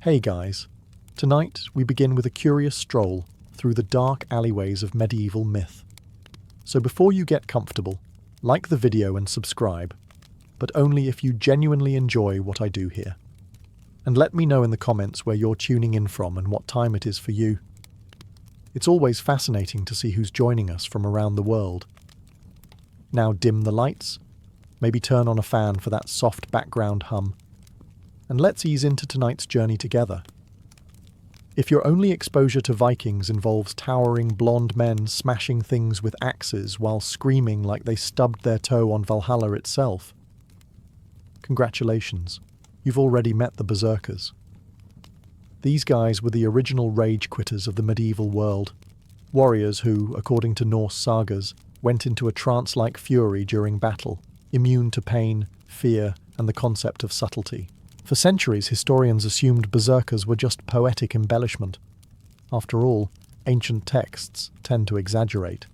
Hey guys, tonight we begin with a curious stroll through the dark alleyways of medieval myth. So before you get comfortable, like the video and subscribe, but only if you genuinely enjoy what I do here. And let me know in the comments where you're tuning in from and what time it is for you. It's always fascinating to see who's joining us from around the world. Now dim the lights, maybe turn on a fan for that soft background hum, and let's ease into tonight's journey together. If your only exposure to Vikings involves towering blonde men smashing things with axes while screaming like they stubbed their toe on Valhalla itself, congratulations, you've already met the berserkers. These guys were the original rage quitters of the medieval world, warriors who, according to Norse sagas, went into a trance-like fury during battle, immune to pain, fear, and the concept of subtlety. For centuries, historians assumed berserkers were just poetic embellishment. After all, ancient texts tend to exaggerate.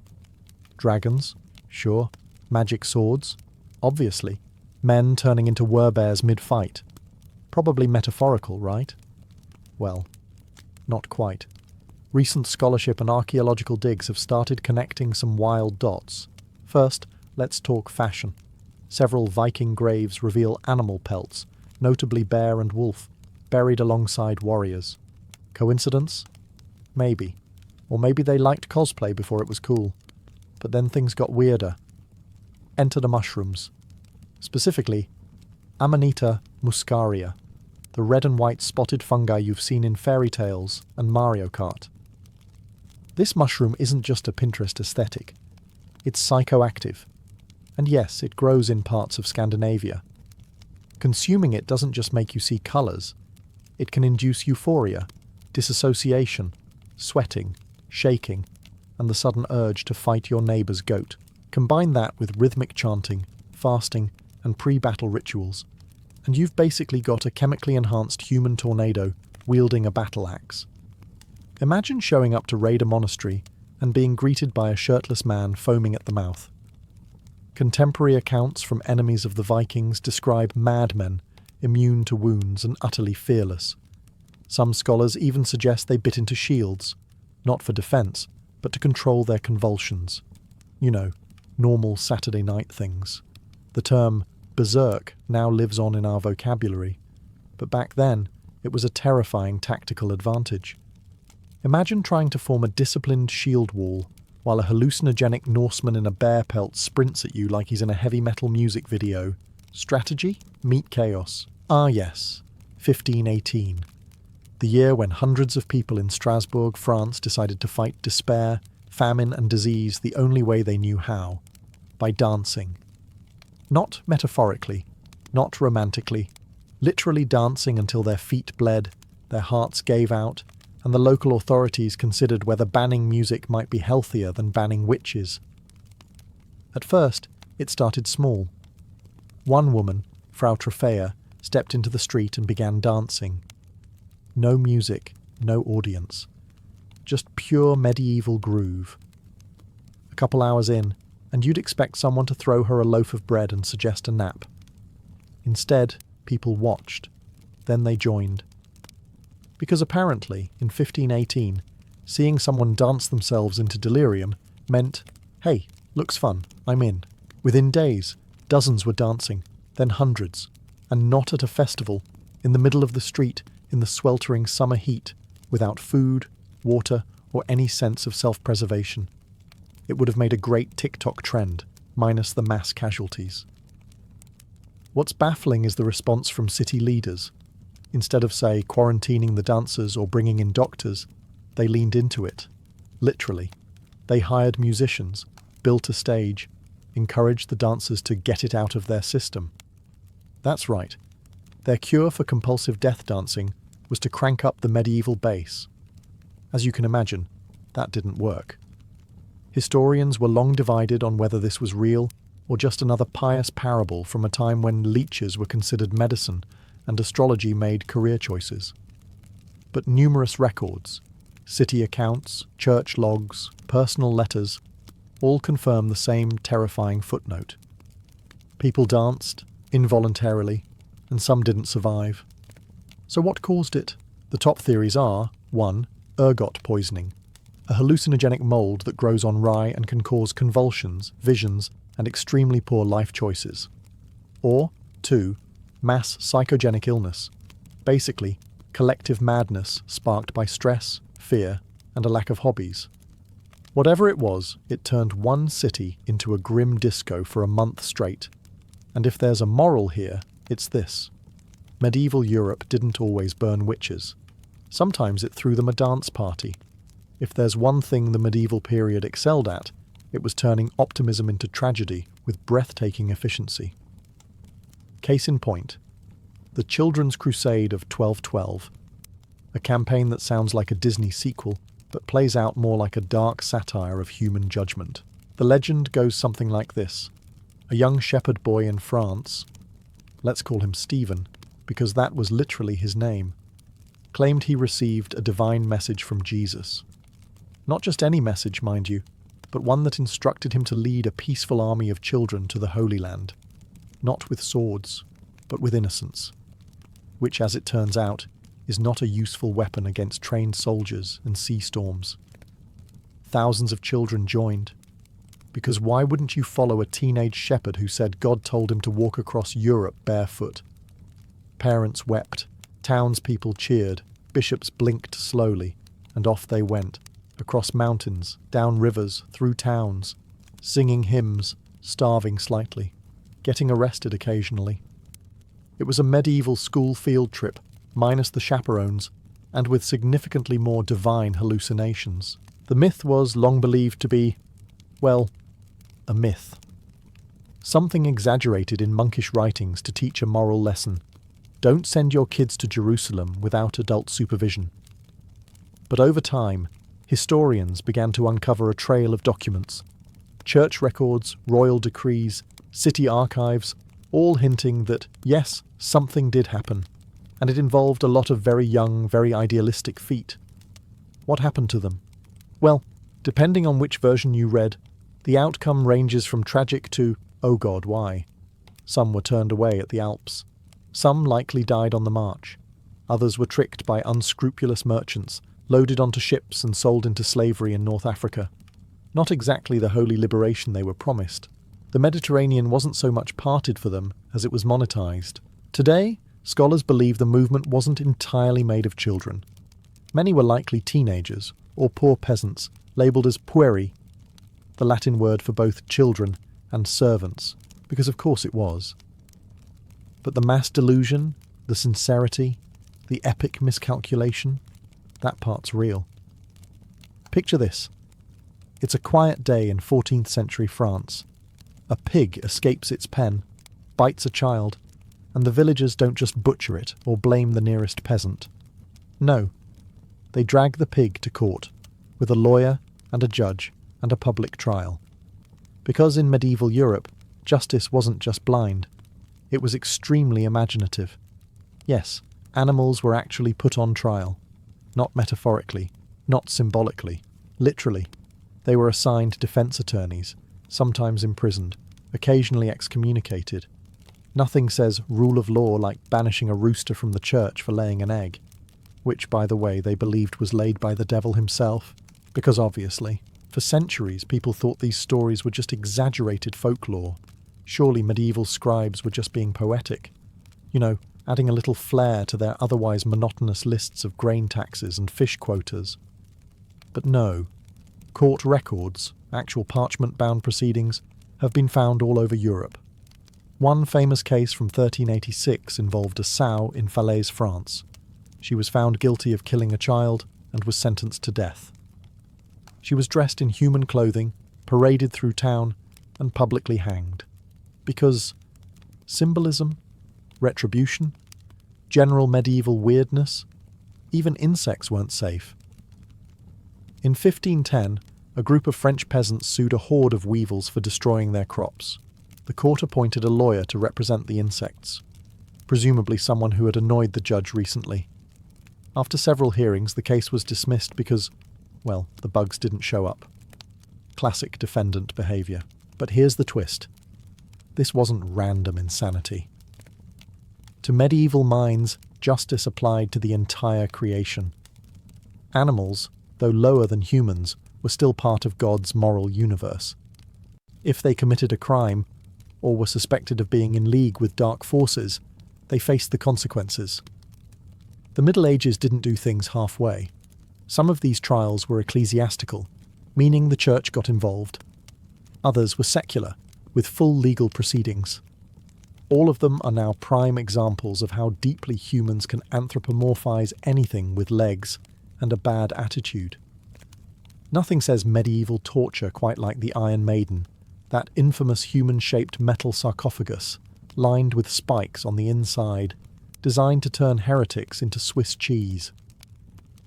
Dragons? Sure. Magic swords? Obviously. Men turning into werebears mid-fight. Probably metaphorical, right? Well, not quite. Recent scholarship and archaeological digs have started connecting some wild dots. First, let's talk fashion. Several Viking graves reveal animal pelts, notably bear and wolf, buried alongside warriors. Coincidence? Maybe. Or maybe they liked cosplay before it was cool. But then things got weirder. Enter the mushrooms. Specifically, Amanita muscaria, the red and white spotted fungi you've seen in fairy tales and Mario Kart. This mushroom isn't just a Pinterest aesthetic. It's psychoactive. And yes, it grows in parts of Scandinavia. Consuming it doesn't just make you see colours. It can induce euphoria, disassociation, sweating, shaking, and the sudden urge to fight your neighbour's goat. Combine that with rhythmic chanting, fasting, and pre-battle rituals, and you've basically got a chemically enhanced human tornado wielding a battle axe. Imagine showing up to raid a monastery and being greeted by a shirtless man foaming at the mouth. Contemporary accounts from enemies of the Vikings describe madmen, immune to wounds and utterly fearless. Some scholars even suggest they bit into shields, not for defence, but to control their convulsions. You know, normal Saturday night things. The term berserk now lives on in our vocabulary, but back then it was a terrifying tactical advantage. Imagine trying to form a disciplined shield wall while a hallucinogenic Norseman in a bear pelt sprints at you like he's in a heavy metal music video. Strategy? Meet chaos. Ah yes, 1518. The year when hundreds of people in Strasbourg, France decided to fight despair, famine and disease the only way they knew how. By dancing. Not metaphorically, not romantically. Literally dancing until their feet bled, their hearts gave out, and the local authorities considered whether banning music might be healthier than banning witches. At first, it started small. One woman, Frau Trofea, stepped into the street and began dancing. No music, no audience. Just pure medieval groove. A couple hours in, and you'd expect someone to throw her a loaf of bread and suggest a nap. Instead, people watched. Then they joined. Because apparently, in 1518, seeing someone dance themselves into delirium meant, hey, looks fun, I'm in. Within days, dozens were dancing, then hundreds, and not at a festival, in the middle of the street, in the sweltering summer heat, without food, water, or any sense of self-preservation. It would have made a great TikTok trend, minus the mass casualties. What's baffling is the response from city leaders. Instead of, say, quarantining the dancers or bringing in doctors, they leaned into it. Literally. They hired musicians, built a stage, encouraged the dancers to get it out of their system. That's right. Their cure for compulsive death dancing was to crank up the medieval bass. As you can imagine, that didn't work. Historians were long divided on whether this was real or just another pious parable from a time when leeches were considered medicine and astrology made career choices. But numerous records, city accounts, church logs, personal letters, all confirm the same terrifying footnote. People danced, involuntarily, and some didn't survive. So what caused it? The top theories are 1. Ergot poisoning, a hallucinogenic mold that grows on rye and can cause convulsions, visions, and extremely poor life choices. Or 2. Mass psychogenic illness, basically collective madness sparked by stress, fear, and a lack of hobbies. Whatever it was, it turned one city into a grim disco for a month straight. And if there's a moral here, it's this. Medieval Europe didn't always burn witches. Sometimes it threw them a dance party. If there's one thing the medieval period excelled at, it was turning optimism into tragedy with breathtaking efficiency. Case in point, the Children's Crusade of 1212, a campaign that sounds like a Disney sequel, but plays out more like a dark satire of human judgment. The legend goes something like this. A young shepherd boy in France, let's call him Stephen, because that was literally his name, claimed he received a divine message from Jesus. Not just any message, mind you, but one that instructed him to lead a peaceful army of children to the Holy Land, not with swords, but with innocence, which, as it turns out, is not a useful weapon against trained soldiers and sea storms. Thousands of children joined, because why wouldn't you follow a teenage shepherd who said God told him to walk across Europe barefoot? Parents wept, townspeople cheered, bishops blinked slowly, and off they went, across mountains, down rivers, through towns, singing hymns, starving slightly, getting arrested occasionally. It was a medieval school field trip, minus the chaperones, and with significantly more divine hallucinations. The myth was long believed to be, well, a myth. Something exaggerated in monkish writings to teach a moral lesson. Don't send your kids to Jerusalem without adult supervision. But over time, historians began to uncover a trail of documents. Church records, royal decrees, city archives, all hinting that, yes, something did happen. And it involved a lot of very young, very idealistic feet. What happened to them? Well, depending on which version you read, the outcome ranges from tragic to, oh God, why? Some were turned away at the Alps. Some likely died on the march. Others were tricked by unscrupulous merchants, loaded onto ships and sold into slavery in North Africa. Not exactly the holy liberation they were promised. The Mediterranean wasn't so much parted for them as it was monetized. Today, scholars believe the movement wasn't entirely made of children. Many were likely teenagers, or poor peasants, labelled as pueri, the Latin word for both children and servants, because of course it was. But the mass delusion, the sincerity, the epic miscalculation, that part's real. Picture this. It's a quiet day in 14th century France. A pig escapes its pen, bites a child, and the villagers don't just butcher it or blame the nearest peasant. No, they drag the pig to court, with a lawyer and a judge and a public trial. Because in medieval Europe, justice wasn't just blind, it was extremely imaginative. Yes, animals were actually put on trial, not metaphorically, not symbolically, literally. They were assigned defense attorneys, sometimes imprisoned, occasionally excommunicated. Nothing says rule of law like banishing a rooster from the church for laying an egg, which, by the way, they believed was laid by the devil himself, because obviously, for centuries people thought these stories were just exaggerated folklore. Surely medieval scribes were just being poetic. Adding a little flair to their otherwise monotonous lists of grain taxes and fish quotas. But no. Court records, actual parchment-bound proceedings, have been found all over Europe. One famous case from 1386 involved a sow in Falaise, France. She was found guilty of killing a child and was sentenced to death. She was dressed in human clothing, paraded through town, and publicly hanged. Because symbolism, retribution, general medieval weirdness, even insects weren't safe. In 1510, a group of French peasants sued a horde of weevils for destroying their crops. The court appointed a lawyer to represent the insects, presumably someone who had annoyed the judge recently. After several hearings, the case was dismissed because, well, the bugs didn't show up. Classic defendant behaviour. But here's the twist. This wasn't random insanity. To medieval minds, justice applied to the entire creation. Animals, though lower than humans, were still part of God's moral universe. If they committed a crime, or were suspected of being in league with dark forces, they faced the consequences. The Middle Ages didn't do things halfway. Some of these trials were ecclesiastical, meaning the church got involved. Others were secular, with full legal proceedings. All of them are now prime examples of how deeply humans can anthropomorphize anything with legs and a bad attitude. Nothing says medieval torture quite like the Iron Maiden, that infamous human-shaped metal sarcophagus, lined with spikes on the inside, designed to turn heretics into Swiss cheese.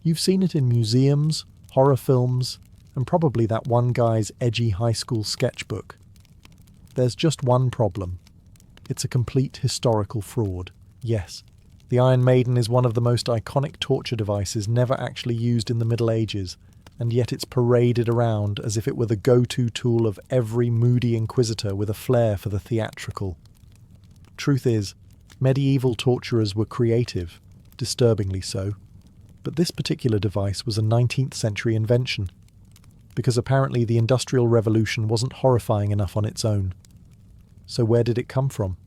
You've seen it in museums, horror films, and probably that one guy's edgy high school sketchbook. There's just one problem. It's a complete historical fraud. Yes, the Iron Maiden is one of the most iconic torture devices never actually used in the Middle Ages, and yet it's paraded around as if it were the go-to tool of every moody inquisitor with a flair for the theatrical. Truth is, medieval torturers were creative, disturbingly so, but this particular device was a 19th century invention, because apparently the Industrial Revolution wasn't horrifying enough on its own. So where did it come from?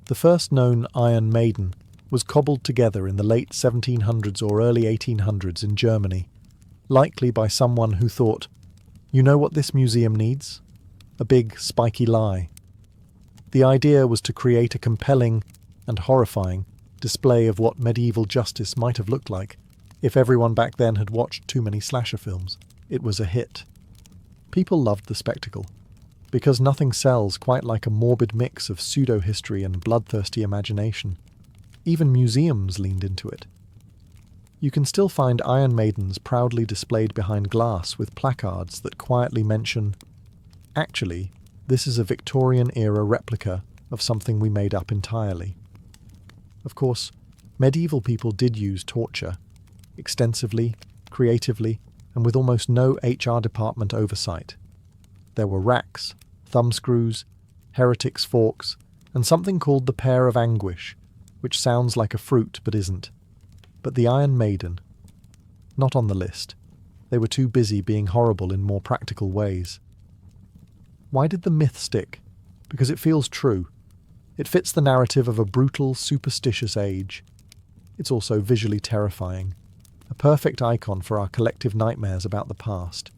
The first known Iron Maiden was cobbled together in the late 1700s or early 1800s in Germany, likely by someone who thought, you know what this museum needs? A big, spiky lie. The idea was to create a compelling and horrifying display of what medieval justice might have looked like if everyone back then had watched too many slasher films. It was a hit. People loved the spectacle, because nothing sells quite like a morbid mix of pseudo-history and bloodthirsty imagination. Even museums leaned into it. You can still find Iron Maidens proudly displayed behind glass with placards that quietly mention, actually, this is a Victorian-era replica of something we made up entirely. Of course, medieval people did use torture, extensively, creatively, and with almost no HR department oversight. There were racks, thumbscrews, heretics' forks, and something called the pear of anguish, which sounds like a fruit but isn't. But the Iron Maiden? Not on the list. They were too busy being horrible in more practical ways. Why did the myth stick? Because it feels true. It fits the narrative of a brutal, superstitious age. It's also visually terrifying, a perfect icon for our collective nightmares about the past.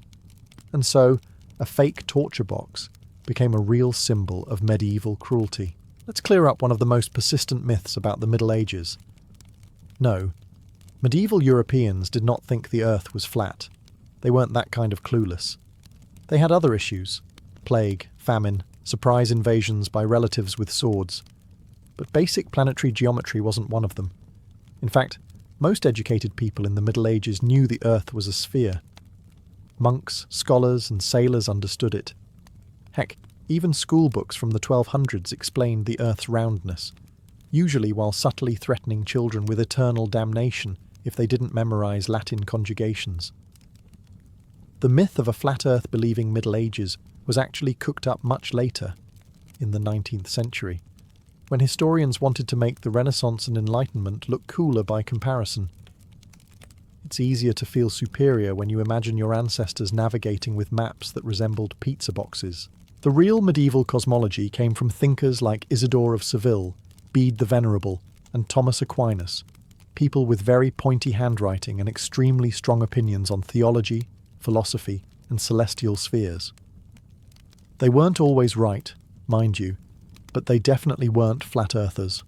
And so, a fake torture box became a real symbol of medieval cruelty. Let's clear up one of the most persistent myths about the Middle Ages. No, medieval Europeans did not think the earth was flat. They weren't that kind of clueless. They had other issues: plague, famine, surprise invasions by relatives with swords. But basic planetary geometry wasn't one of them. In fact, most educated people in the Middle Ages knew the earth was a sphere. Monks, scholars, and sailors understood it. Heck, even school books from the 1200s explained the earth's roundness, usually while subtly threatening children with eternal damnation if they didn't memorize Latin conjugations. The myth of a flat earth believing Middle Ages was actually cooked up much later, in the 19th century, when historians wanted to make the Renaissance and Enlightenment look cooler by comparison. It's easier to feel superior when you imagine your ancestors navigating with maps that resembled pizza boxes. The real medieval cosmology came from thinkers like Isidore of Seville, Bede the Venerable, and Thomas Aquinas, people with very pointy handwriting and extremely strong opinions on theology, philosophy, and celestial spheres. They weren't always right, mind you, but they definitely weren't flat earthers.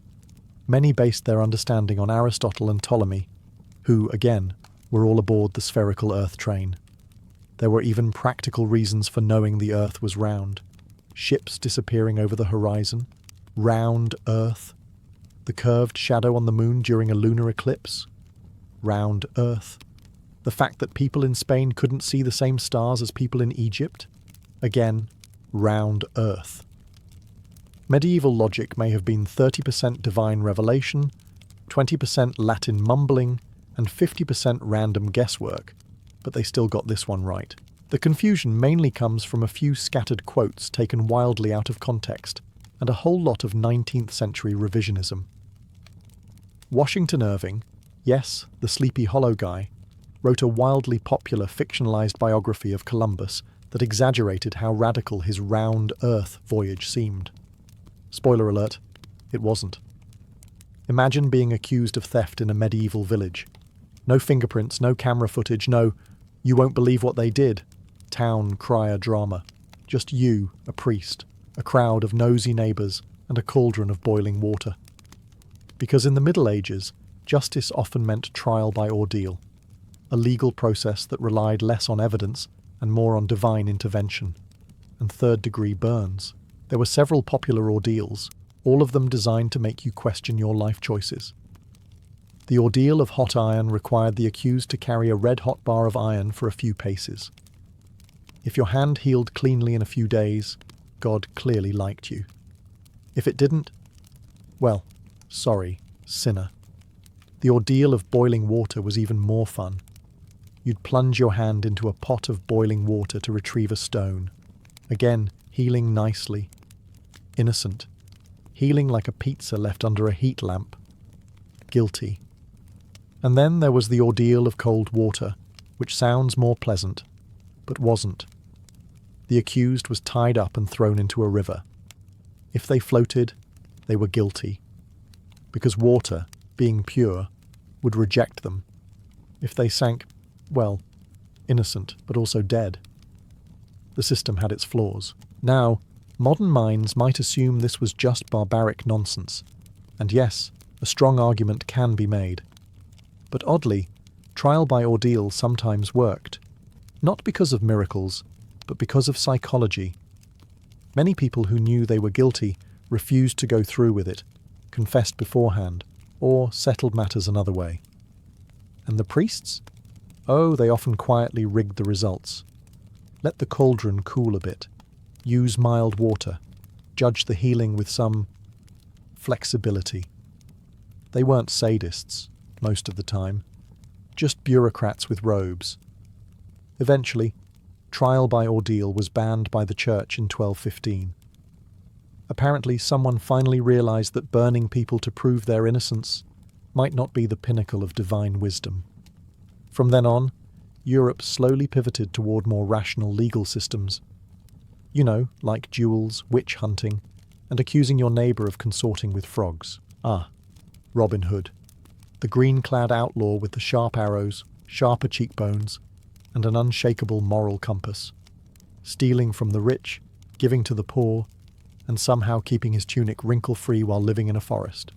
Many based their understanding on Aristotle and Ptolemy, who, again, were all aboard the spherical earth train. There were even practical reasons for knowing the earth was round. Ships disappearing over the horizon, round earth, the curved shadow on the moon during a lunar eclipse, round earth, the fact that people in Spain couldn't see the same stars as people in Egypt, again, round earth. Medieval logic may have been 30% divine revelation, 20% Latin mumbling, and 50% random guesswork, but they still got this one right. The confusion mainly comes from a few scattered quotes taken wildly out of context, and a whole lot of 19th century revisionism. Washington Irving, yes, the Sleepy Hollow guy, wrote a wildly popular fictionalized biography of Columbus that exaggerated how radical his round Earth voyage seemed. Spoiler alert, it wasn't. Imagine being accused of theft in a medieval village. No fingerprints, no camera footage, no, you won't believe what they did, town crier drama. Just you, a priest, a crowd of nosy neighbours, and a cauldron of boiling water. Because in the Middle Ages, justice often meant trial by ordeal, a legal process that relied less on evidence and more on divine intervention, and third-degree burns. There were several popular ordeals, all of them designed to make you question your life choices. The ordeal of hot iron required the accused to carry a red-hot bar of iron for a few paces. If your hand healed cleanly in a few days, God clearly liked you. If it didn't, well, sorry, sinner. The ordeal of boiling water was even more fun. You'd plunge your hand into a pot of boiling water to retrieve a stone. Again, healing nicely. Innocent. Healing like a pizza left under a heat lamp. Guilty. And then there was the ordeal of cold water, which sounds more pleasant, but wasn't. The accused was tied up and thrown into a river. If they floated, they were guilty, because water, being pure, would reject them. If they sank, well, innocent, but also dead. The system had its flaws. Now, modern minds might assume this was just barbaric nonsense, and yes, a strong argument can be made. But oddly, trial by ordeal sometimes worked, not because of miracles, but because of psychology. Many people who knew they were guilty refused to go through with it, confessed beforehand, or settled matters another way. And the priests? Oh, they often quietly rigged the results. Let the cauldron cool a bit. Use mild water. Judge the healing with some flexibility. They weren't sadists, most of the time. Just bureaucrats with robes. Eventually, trial by ordeal was banned by the church in 1215. Apparently, someone finally realized that burning people to prove their innocence might not be the pinnacle of divine wisdom. From then on, Europe slowly pivoted toward more rational legal systems. You know, like duels, witch hunting, and accusing your neighbour of consorting with frogs. Ah, Robin Hood, the green-clad outlaw with the sharp arrows, sharper cheekbones, and an unshakable moral compass. Stealing from the rich, giving to the poor, and somehow keeping his tunic wrinkle-free while living in a forest.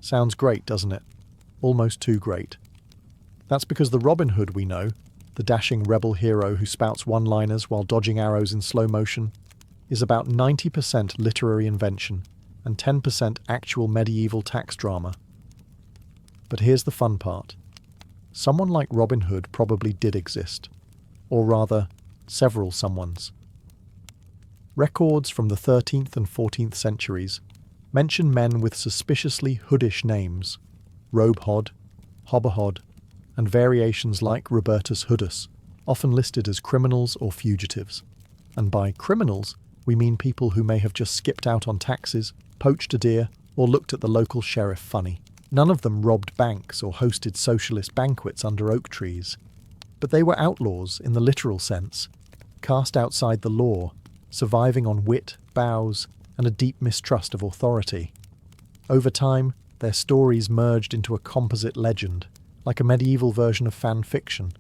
Sounds great, doesn't it? Almost too great. That's because the Robin Hood we know, the dashing rebel hero who spouts one-liners while dodging arrows in slow motion, is about 90% literary invention and 10% actual medieval tax drama. But here's the fun part. Someone like Robin Hood probably did exist. Or rather, several someones. Records from the 13th and 14th centuries mention men with suspiciously hoodish names, Robehod, Hobahod, and variations like Robertus Hoodus, often listed as criminals or fugitives. And by criminals, we mean people who may have just skipped out on taxes, poached a deer, or looked at the local sheriff funny. None of them robbed banks or hosted socialist banquets under oak trees. But they were outlaws in the literal sense, cast outside the law, surviving on wit, bows, and a deep mistrust of authority. Over time, their stories merged into a composite legend, like a medieval version of fan fiction.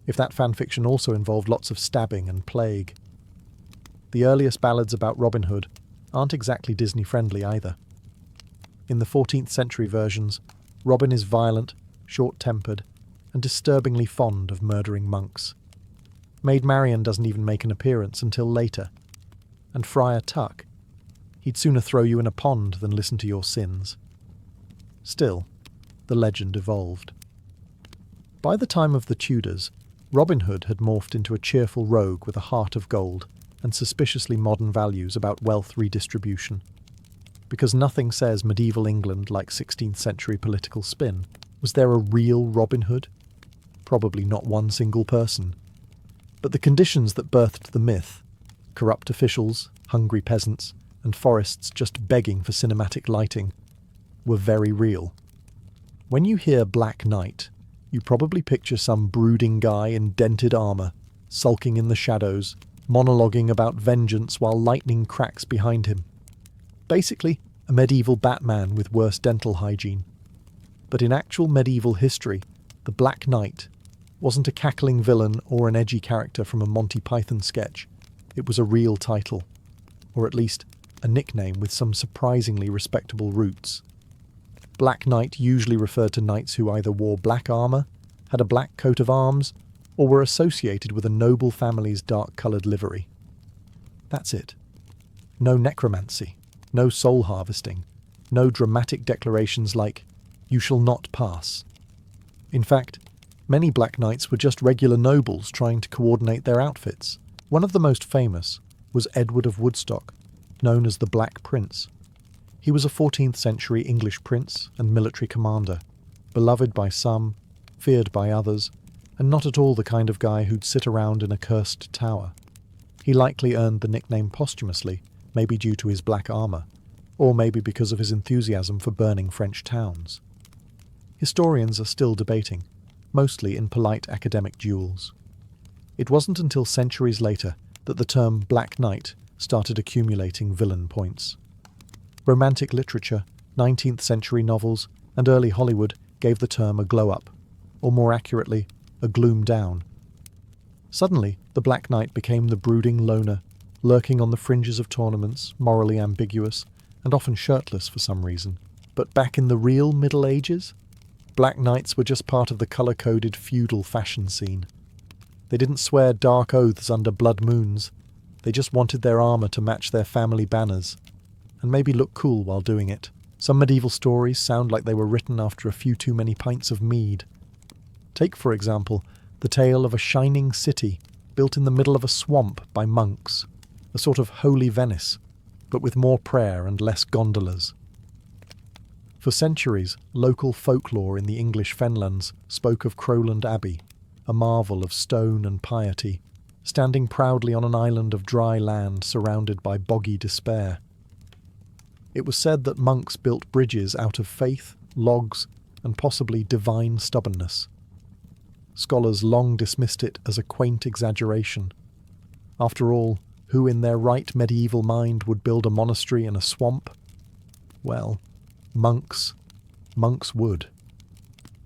If that fan fiction also involved lots of stabbing and plague. The earliest ballads about Robin Hood aren't exactly Disney-friendly either. In the 14th century versions, Robin is violent, short-tempered, and disturbingly fond of murdering monks. Maid Marian doesn't even make an appearance until later. And Friar Tuck, he'd sooner throw you in a pond than listen to your sins. Still, the legend evolved. By the time of the Tudors, Robin Hood had morphed into a cheerful rogue with a heart of gold and suspiciously modern values about wealth redistribution. Because nothing says medieval England like 16th century political spin. Was there a real Robin Hood? Probably not one single person. But the conditions that birthed the myth, corrupt officials, hungry peasants, and forests just begging for cinematic lighting, were very real. When you hear Black Knight, you probably picture some brooding guy in dented armour, sulking in the shadows, monologuing about vengeance while lightning cracks behind him. Basically, a medieval Batman with worse dental hygiene. But in actual medieval history, the Black Knight wasn't a cackling villain or an edgy character from a Monty Python sketch. It was a real title, or at least a nickname with some surprisingly respectable roots. Black Knight usually referred to knights who either wore black armour, had a black coat of arms, or were associated with a noble family's dark-coloured livery. That's it. No necromancy, no soul harvesting, no dramatic declarations like, "You shall not pass." In fact, many Black Knights were just regular nobles trying to coordinate their outfits. One of the most famous was Edward of Woodstock, known as the Black Prince. He was a 14th century English prince and military commander, beloved by some, feared by others, and not at all the kind of guy who'd sit around in a cursed tower. He likely earned the nickname posthumously, maybe due to his black armour, or maybe because of his enthusiasm for burning French towns. Historians are still debating, mostly in polite academic duels. It wasn't until centuries later that the term Black Knight started accumulating villain points. Romantic literature, 19th century novels, and early Hollywood gave the term a glow-up, or more accurately, a gloom down. Suddenly, the Black Knight became the brooding loner, lurking on the fringes of tournaments, morally ambiguous, and often shirtless for some reason. But back in the real Middle Ages, Black Knights were just part of the colour-coded feudal fashion scene. They didn't swear dark oaths under blood moons. They just wanted their armour to match their family banners, and maybe look cool while doing it. Some medieval stories sound like they were written after a few too many pints of mead. Take, for example, the tale of a shining city built in the middle of a swamp by monks, a sort of holy Venice, but with more prayer and less gondolas. For centuries, local folklore in the English fenlands spoke of Crowland Abbey, a marvel of stone and piety, standing proudly on an island of dry land surrounded by boggy despair. It was said that monks built bridges out of faith, logs, and possibly divine stubbornness. Scholars long dismissed it as a quaint exaggeration. After all, who in their right medieval mind would build a monastery in a swamp? Well, monks would.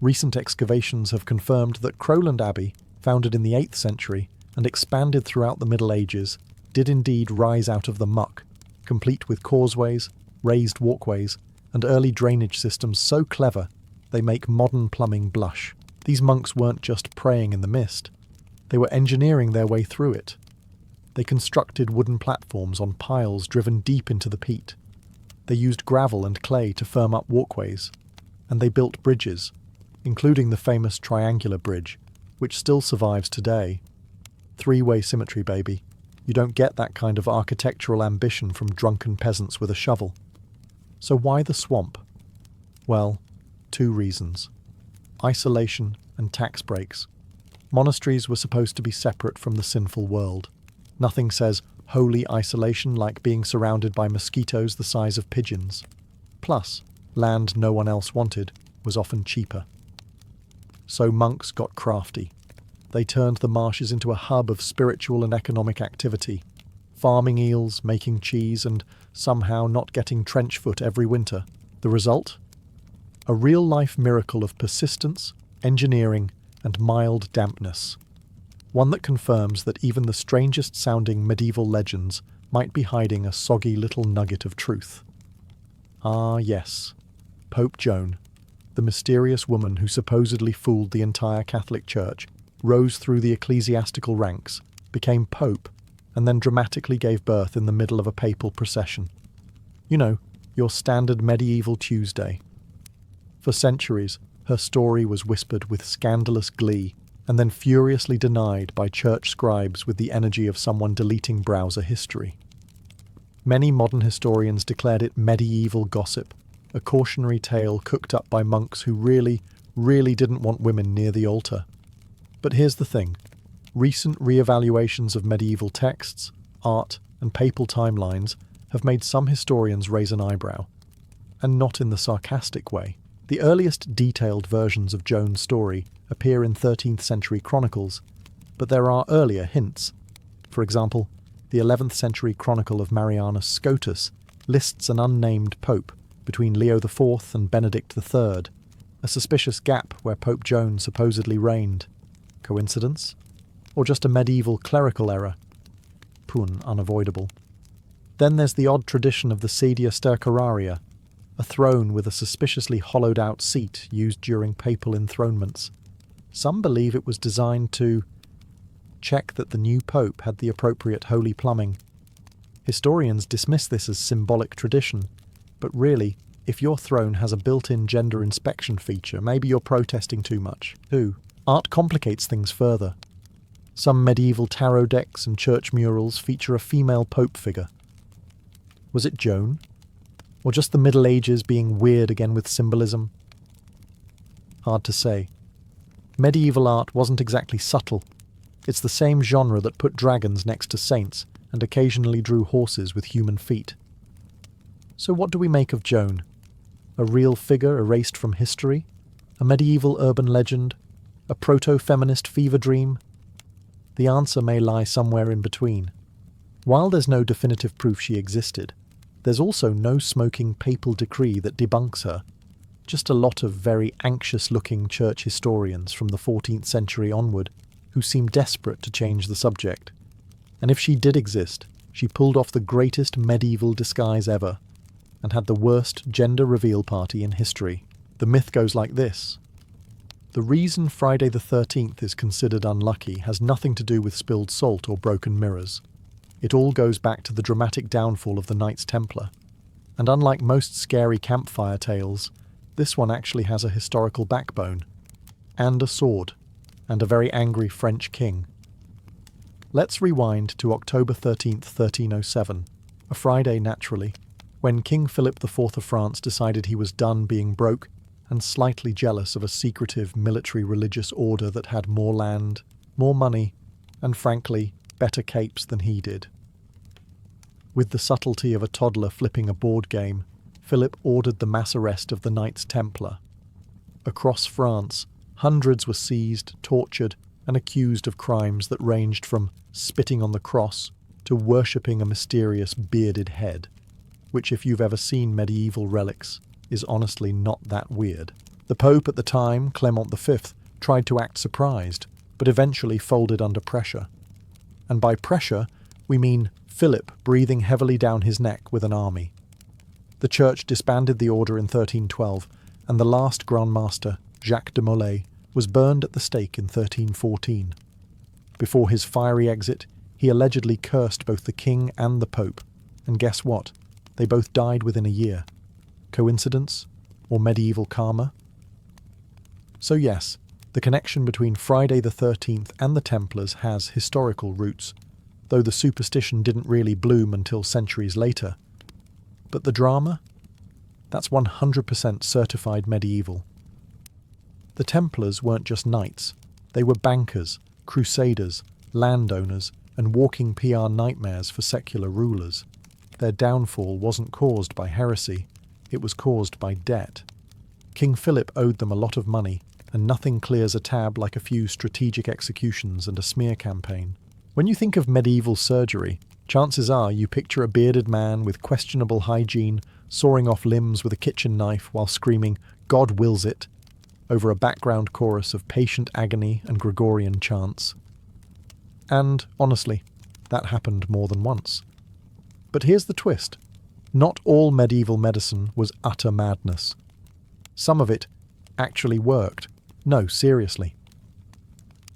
Recent excavations have confirmed that Crowland Abbey, founded in the 8th century and expanded throughout the Middle Ages, did indeed rise out of the muck, complete with causeways, raised walkways, and early drainage systems so clever they make modern plumbing blush. These monks weren't just praying in the mist, they were engineering their way through it. They constructed wooden platforms on piles driven deep into the peat. They used gravel and clay to firm up walkways, and they built bridges, including the famous triangular bridge, which still survives today. Three-way symmetry, baby. You don't get that kind of architectural ambition from drunken peasants with a shovel. So why the swamp? Well, 2 reasons. Isolation and tax breaks. Monasteries were supposed to be separate from the sinful world. Nothing says holy isolation like being surrounded by mosquitoes the size of pigeons. Plus, land no one else wanted was often cheaper. So monks got crafty. They turned the marshes into a hub of spiritual and economic activity, farming eels, making cheese, and somehow not getting trench foot every winter. The result? A real-life miracle of persistence, engineering, and mild dampness. One that confirms that even the strangest-sounding medieval legends might be hiding a soggy little nugget of truth. Ah, yes. Pope Joan, the mysterious woman who supposedly fooled the entire Catholic Church, rose through the ecclesiastical ranks, became pope, and then dramatically gave birth in the middle of a papal procession. You know, your standard medieval Tuesday. For centuries, her story was whispered with scandalous glee, and then furiously denied by church scribes with the energy of someone deleting browser history. Many modern historians declared it medieval gossip, a cautionary tale cooked up by monks who really didn't want women near the altar. But here's the thing. Recent re-evaluations of medieval texts, art, and papal timelines have made some historians raise an eyebrow. and not in the sarcastic way. The earliest detailed versions of Joan's story appear in 13th century chronicles, but there are earlier hints. For example, the 11th century chronicle of Marianus Scotus lists an unnamed pope between Leo IV and Benedict III, a suspicious gap where Pope Joan supposedly reigned. Coincidence? Or just a medieval clerical error? Pun unavoidable. Then there's the odd tradition of the sedia stercoraria, a throne with a suspiciously hollowed-out seat used during papal enthronements. Some believe it was designed to check that the new pope had the appropriate holy plumbing. Historians dismiss this as symbolic tradition, but really, if your throne has a built-in gender inspection feature, maybe you're protesting too much. 2. Art complicates things further. Some medieval tarot decks and church murals feature a female pope figure. Was it Joan? Or just the Middle Ages being weird again with symbolism? Hard to say. Medieval art wasn't exactly subtle. It's the same genre that put dragons next to saints and occasionally drew horses with human feet. So what do we make of Joan? A real figure erased from history? A medieval urban legend? A proto-feminist fever dream? The answer may lie somewhere in between. While there's no definitive proof she existed, there's also no smoking papal decree that debunks her. Just a lot of very anxious-looking church historians from the 14th century onward who seem desperate to change the subject. And if she did exist, she pulled off the greatest medieval disguise ever and had the worst gender reveal party in history. The myth goes like this. The reason Friday the 13th is considered unlucky has nothing to do with spilled salt or broken mirrors. It all goes back to the dramatic downfall of the Knights Templar. And unlike most scary campfire tales, this one actually has a historical backbone, and a sword, and a very angry French king. Let's rewind to October 13th, 1307, a Friday naturally, when King Philip IV of France decided he was done being broke and slightly jealous of a secretive military religious order that had more land, more money, and frankly, better capes than he did. With the subtlety of a toddler flipping a board game, Philip ordered the mass arrest of the Knights Templar. Across France, hundreds were seized, tortured, and accused of crimes that ranged from spitting on the cross to worshipping a mysterious bearded head, which, if you've ever seen medieval relics, is honestly not that weird. The Pope at the time, Clement V, tried to act surprised, but eventually folded under pressure. And by pressure, we mean Philip breathing heavily down his neck with an army. The church disbanded the order in 1312, and the last Grand Master, Jacques de Molay, was burned at the stake in 1314. Before his fiery exit, he allegedly cursed both the king and the Pope, and guess what? They both died within a year. Coincidence? Or medieval karma? So yes, the connection between Friday the 13th and the Templars has historical roots, though the superstition didn't really bloom until centuries later. But the drama? That's 100% certified medieval. The Templars weren't just knights. They were bankers, crusaders, landowners, and walking PR nightmares for secular rulers. Their downfall wasn't caused by heresy, it was caused by debt. King Philip owed them a lot of money, and nothing clears a tab like a few strategic executions and a smear campaign. When you think of medieval surgery, chances are you picture a bearded man with questionable hygiene sawing off limbs with a kitchen knife while screaming, "God wills it," over a background chorus of patient agony and Gregorian chants. And, honestly, that happened more than once. But here's the twist. Not all medieval medicine was utter madness. Some of it actually worked. No, seriously.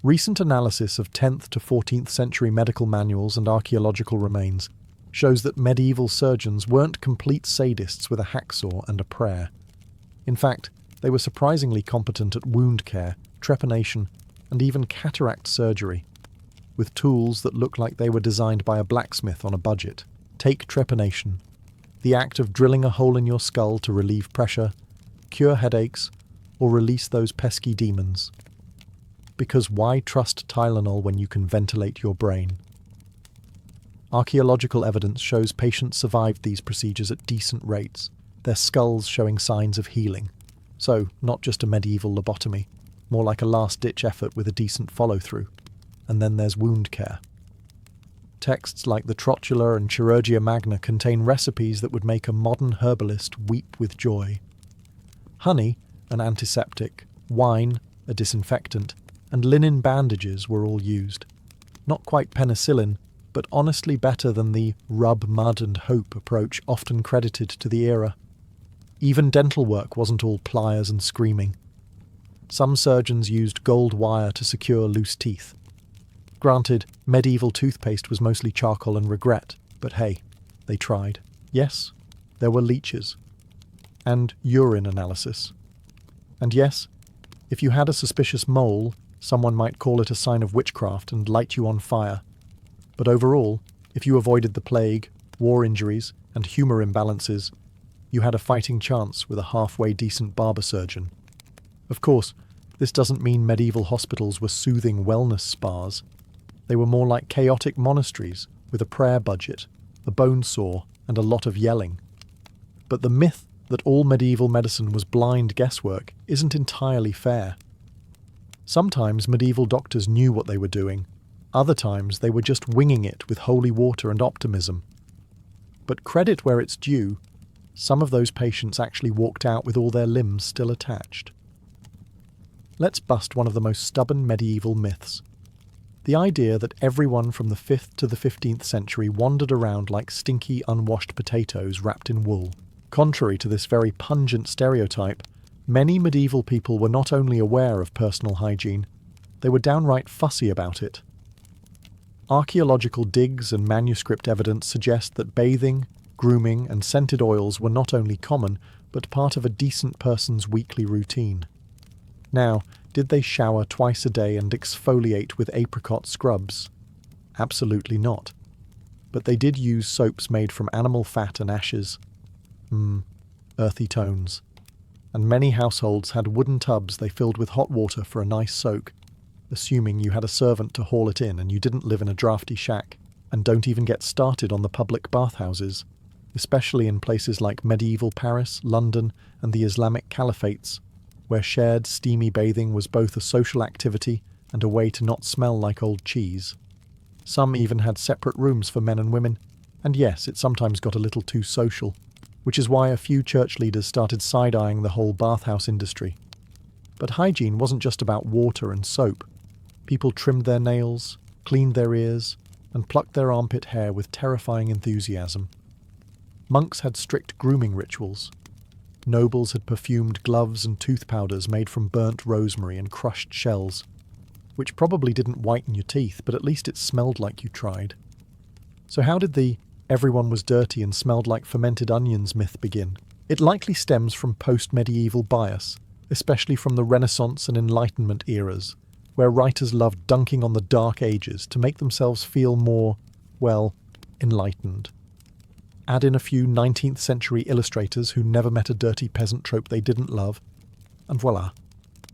Recent analysis of 10th to 14th century medical manuals and archaeological remains shows that medieval surgeons weren't complete sadists with a hacksaw and a prayer. In fact, they were surprisingly competent at wound care, trepanation, and even cataract surgery, with tools that look like they were designed by a blacksmith on a budget. Take trepanation, the act of drilling a hole in your skull to relieve pressure, cure headaches, or release those pesky demons. Because why trust Tylenol when you can ventilate your brain? Archaeological evidence shows patients survived these procedures at decent rates, their skulls showing signs of healing. So, not just a medieval lobotomy, more like a last-ditch effort with a decent follow-through. And then there's wound care. Texts like the Trotula and Chirurgia Magna contain recipes that would make a modern herbalist weep with joy. Honey, an antiseptic, wine, a disinfectant, and linen bandages were all used. Not quite penicillin, but honestly better than the rub mud and hope approach often credited to the era. Even dental work wasn't all pliers and screaming. Some surgeons used gold wire to secure loose teeth. Granted, medieval toothpaste was mostly charcoal and regret, but hey, they tried. Yes, there were leeches. And urine analysis. And yes, if you had a suspicious mole, someone might call it a sign of witchcraft and light you on fire. But overall, if you avoided the plague, war injuries, and humour imbalances, you had a fighting chance with a halfway decent barber surgeon. Of course, this doesn't mean medieval hospitals were soothing wellness spas. They were more like chaotic monasteries with a prayer budget, a bone saw, and a lot of yelling. But the myth that all medieval medicine was blind guesswork isn't entirely fair. Sometimes medieval doctors knew what they were doing. Other times they were just winging it with holy water and optimism. But credit where it's due, some of those patients actually walked out with all their limbs still attached. Let's bust one of the most stubborn medieval myths. The idea that everyone from the 5th to the 15th century wandered around like stinky, unwashed potatoes wrapped in wool. Contrary to this very pungent stereotype, many medieval people were not only aware of personal hygiene, they were downright fussy about it. Archaeological digs and manuscript evidence suggest that bathing, grooming, and scented oils were not only common, but part of a decent person's weekly routine. Now, did they shower twice a day and exfoliate with apricot scrubs? Absolutely not. But they did use soaps made from animal fat and ashes. Earthy tones. And many households had wooden tubs they filled with hot water for a nice soak, assuming you had a servant to haul it in and you didn't live in a drafty shack. And don't even get started on the public bathhouses, especially in places like medieval Paris, London, and the Islamic caliphates, where shared steamy bathing was both a social activity and a way to not smell like old cheese. Some even had separate rooms for men and women, and yes, it sometimes got a little too social, which is why a few church leaders started side-eyeing the whole bathhouse industry. But hygiene wasn't just about water and soap. People trimmed their nails, cleaned their ears, and plucked their armpit hair with terrifying enthusiasm. Monks had strict grooming rituals. Nobles had perfumed gloves and tooth powders made from burnt rosemary and crushed shells, which probably didn't whiten your teeth, but at least it smelled like you tried. So how did the everyone was dirty and smelled like fermented onions myth begin? It likely stems from post-medieval bias, especially from the Renaissance and Enlightenment eras, where writers loved dunking on the Dark Ages to make themselves feel more, well, enlightened. Add in a few 19th century illustrators who never met a dirty peasant trope they didn't love, and voila,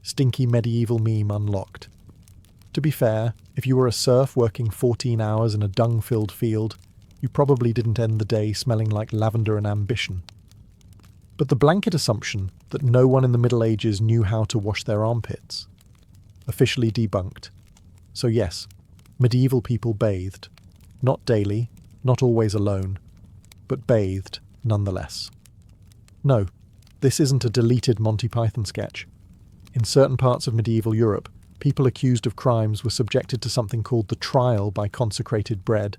stinky medieval meme unlocked. To be fair, if you were a serf working 14 hours in a dung-filled field, you probably didn't end the day smelling like lavender and ambition. But the blanket assumption that no one in the Middle Ages knew how to wash their armpits, officially debunked. So yes, medieval people bathed. Not daily, not always alone, but bathed nonetheless. No, this isn't a deleted Monty Python sketch. In certain parts of medieval Europe, people accused of crimes were subjected to something called the trial by consecrated bread,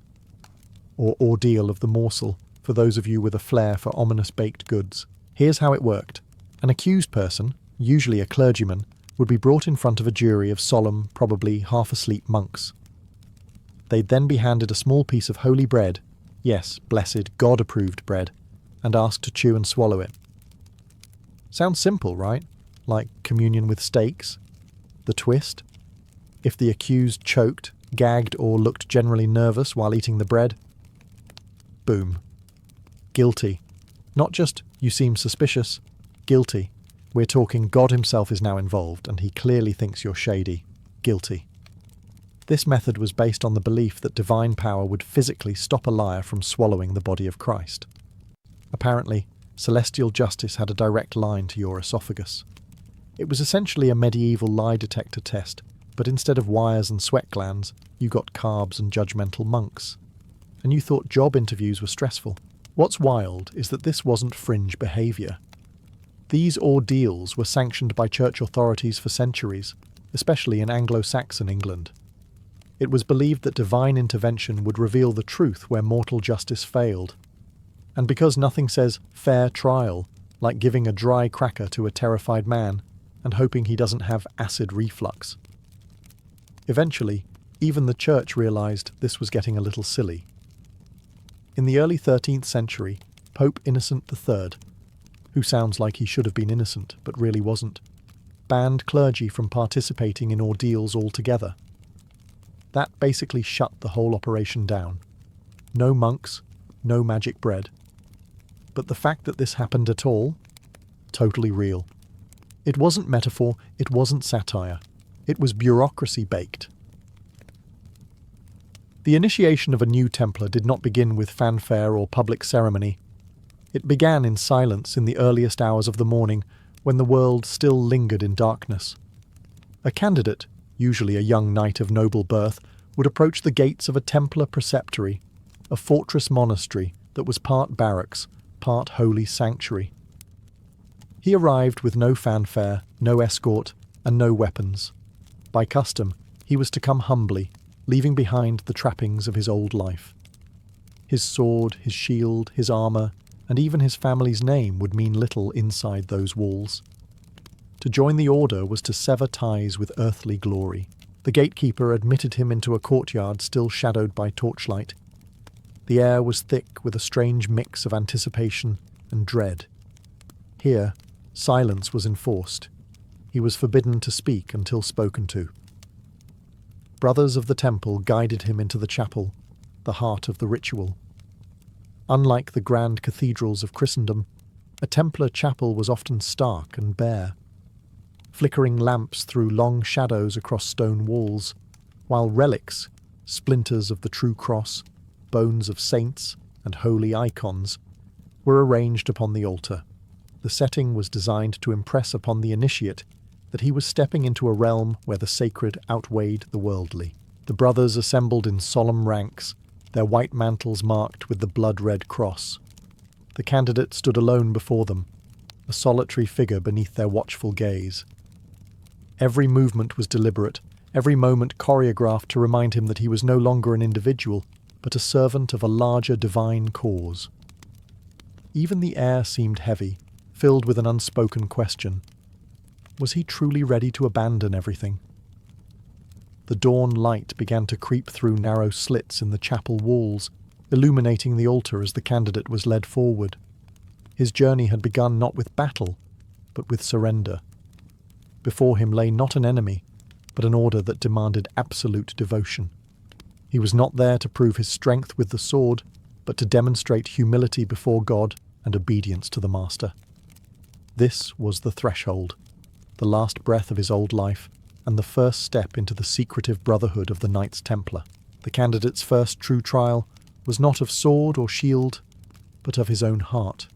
or ordeal of the morsel, for those of you with a flair for ominous baked goods. Here's how it worked. An accused person, usually a clergyman, would be brought in front of a jury of solemn, probably half-asleep monks. They'd then be handed a small piece of holy bread, yes, blessed, God-approved bread, and asked to chew and swallow it. Sounds simple, right? Like communion with steaks? The twist? If the accused choked, gagged, or looked generally nervous while eating the bread, boom. Guilty. Not just, you seem suspicious, guilty. We're talking God himself is now involved, and he clearly thinks you're shady. Guilty. This method was based on the belief that divine power would physically stop a liar from swallowing the body of Christ. Apparently, celestial justice had a direct line to your esophagus. It was essentially a medieval lie detector test, but instead of wires and sweat glands, you got carbs and judgmental monks. And you thought job interviews were stressful. What's wild is that this wasn't fringe behaviour. These ordeals were sanctioned by church authorities for centuries, especially in Anglo-Saxon England. It was believed that divine intervention would reveal the truth where mortal justice failed. And because nothing says fair trial like giving a dry cracker to a terrified man and hoping he doesn't have acid reflux. Eventually, even the church realised this was getting a little silly. In the early 13th century, Pope Innocent III, who sounds like he should have been innocent but really wasn't, banned clergy from participating in ordeals altogether. That basically shut the whole operation down. No monks, no magic bread. But the fact that this happened at all? Totally real. It wasn't metaphor, it wasn't satire. It was bureaucracy baked. The initiation of a new Templar did not begin with fanfare or public ceremony. It began in silence in the earliest hours of the morning, when the world still lingered in darkness. A candidate, usually a young knight of noble birth, would approach the gates of a Templar preceptory, a fortress monastery that was part barracks, part holy sanctuary. He arrived with no fanfare, no escort, and no weapons. By custom, he was to come humbly, leaving behind the trappings of his old life. His sword, his shield, his armour, and even his family's name would mean little inside those walls. To join the order was to sever ties with earthly glory. The gatekeeper admitted him into a courtyard still shadowed by torchlight. The air was thick with a strange mix of anticipation and dread. Here, silence was enforced. He was forbidden to speak until spoken to. Brothers of the temple guided him into the chapel, the heart of the ritual. Unlike the grand cathedrals of Christendom, a Templar chapel was often stark and bare. Flickering lamps threw long shadows across stone walls, while relics, splinters of the true cross, bones of saints, and holy icons, were arranged upon the altar. The setting was designed to impress upon the initiate that he was stepping into a realm where the sacred outweighed the worldly. The brothers assembled in solemn ranks, their white mantles marked with the blood-red cross. The candidate stood alone before them, a solitary figure beneath their watchful gaze. Every movement was deliberate, every moment choreographed to remind him that he was no longer an individual, but a servant of a larger divine cause. Even the air seemed heavy, filled with an unspoken question. Was he truly ready to abandon everything? The dawn light began to creep through narrow slits in the chapel walls, illuminating the altar as the candidate was led forward. His journey had begun not with battle, but with surrender. Before him lay not an enemy, but an order that demanded absolute devotion. He was not there to prove his strength with the sword, but to demonstrate humility before God and obedience to the Master. This was the threshold, the last breath of his old life, and the first step into the secretive brotherhood of the Knights Templar. The candidate's first true trial was not of sword or shield, but of his own heart.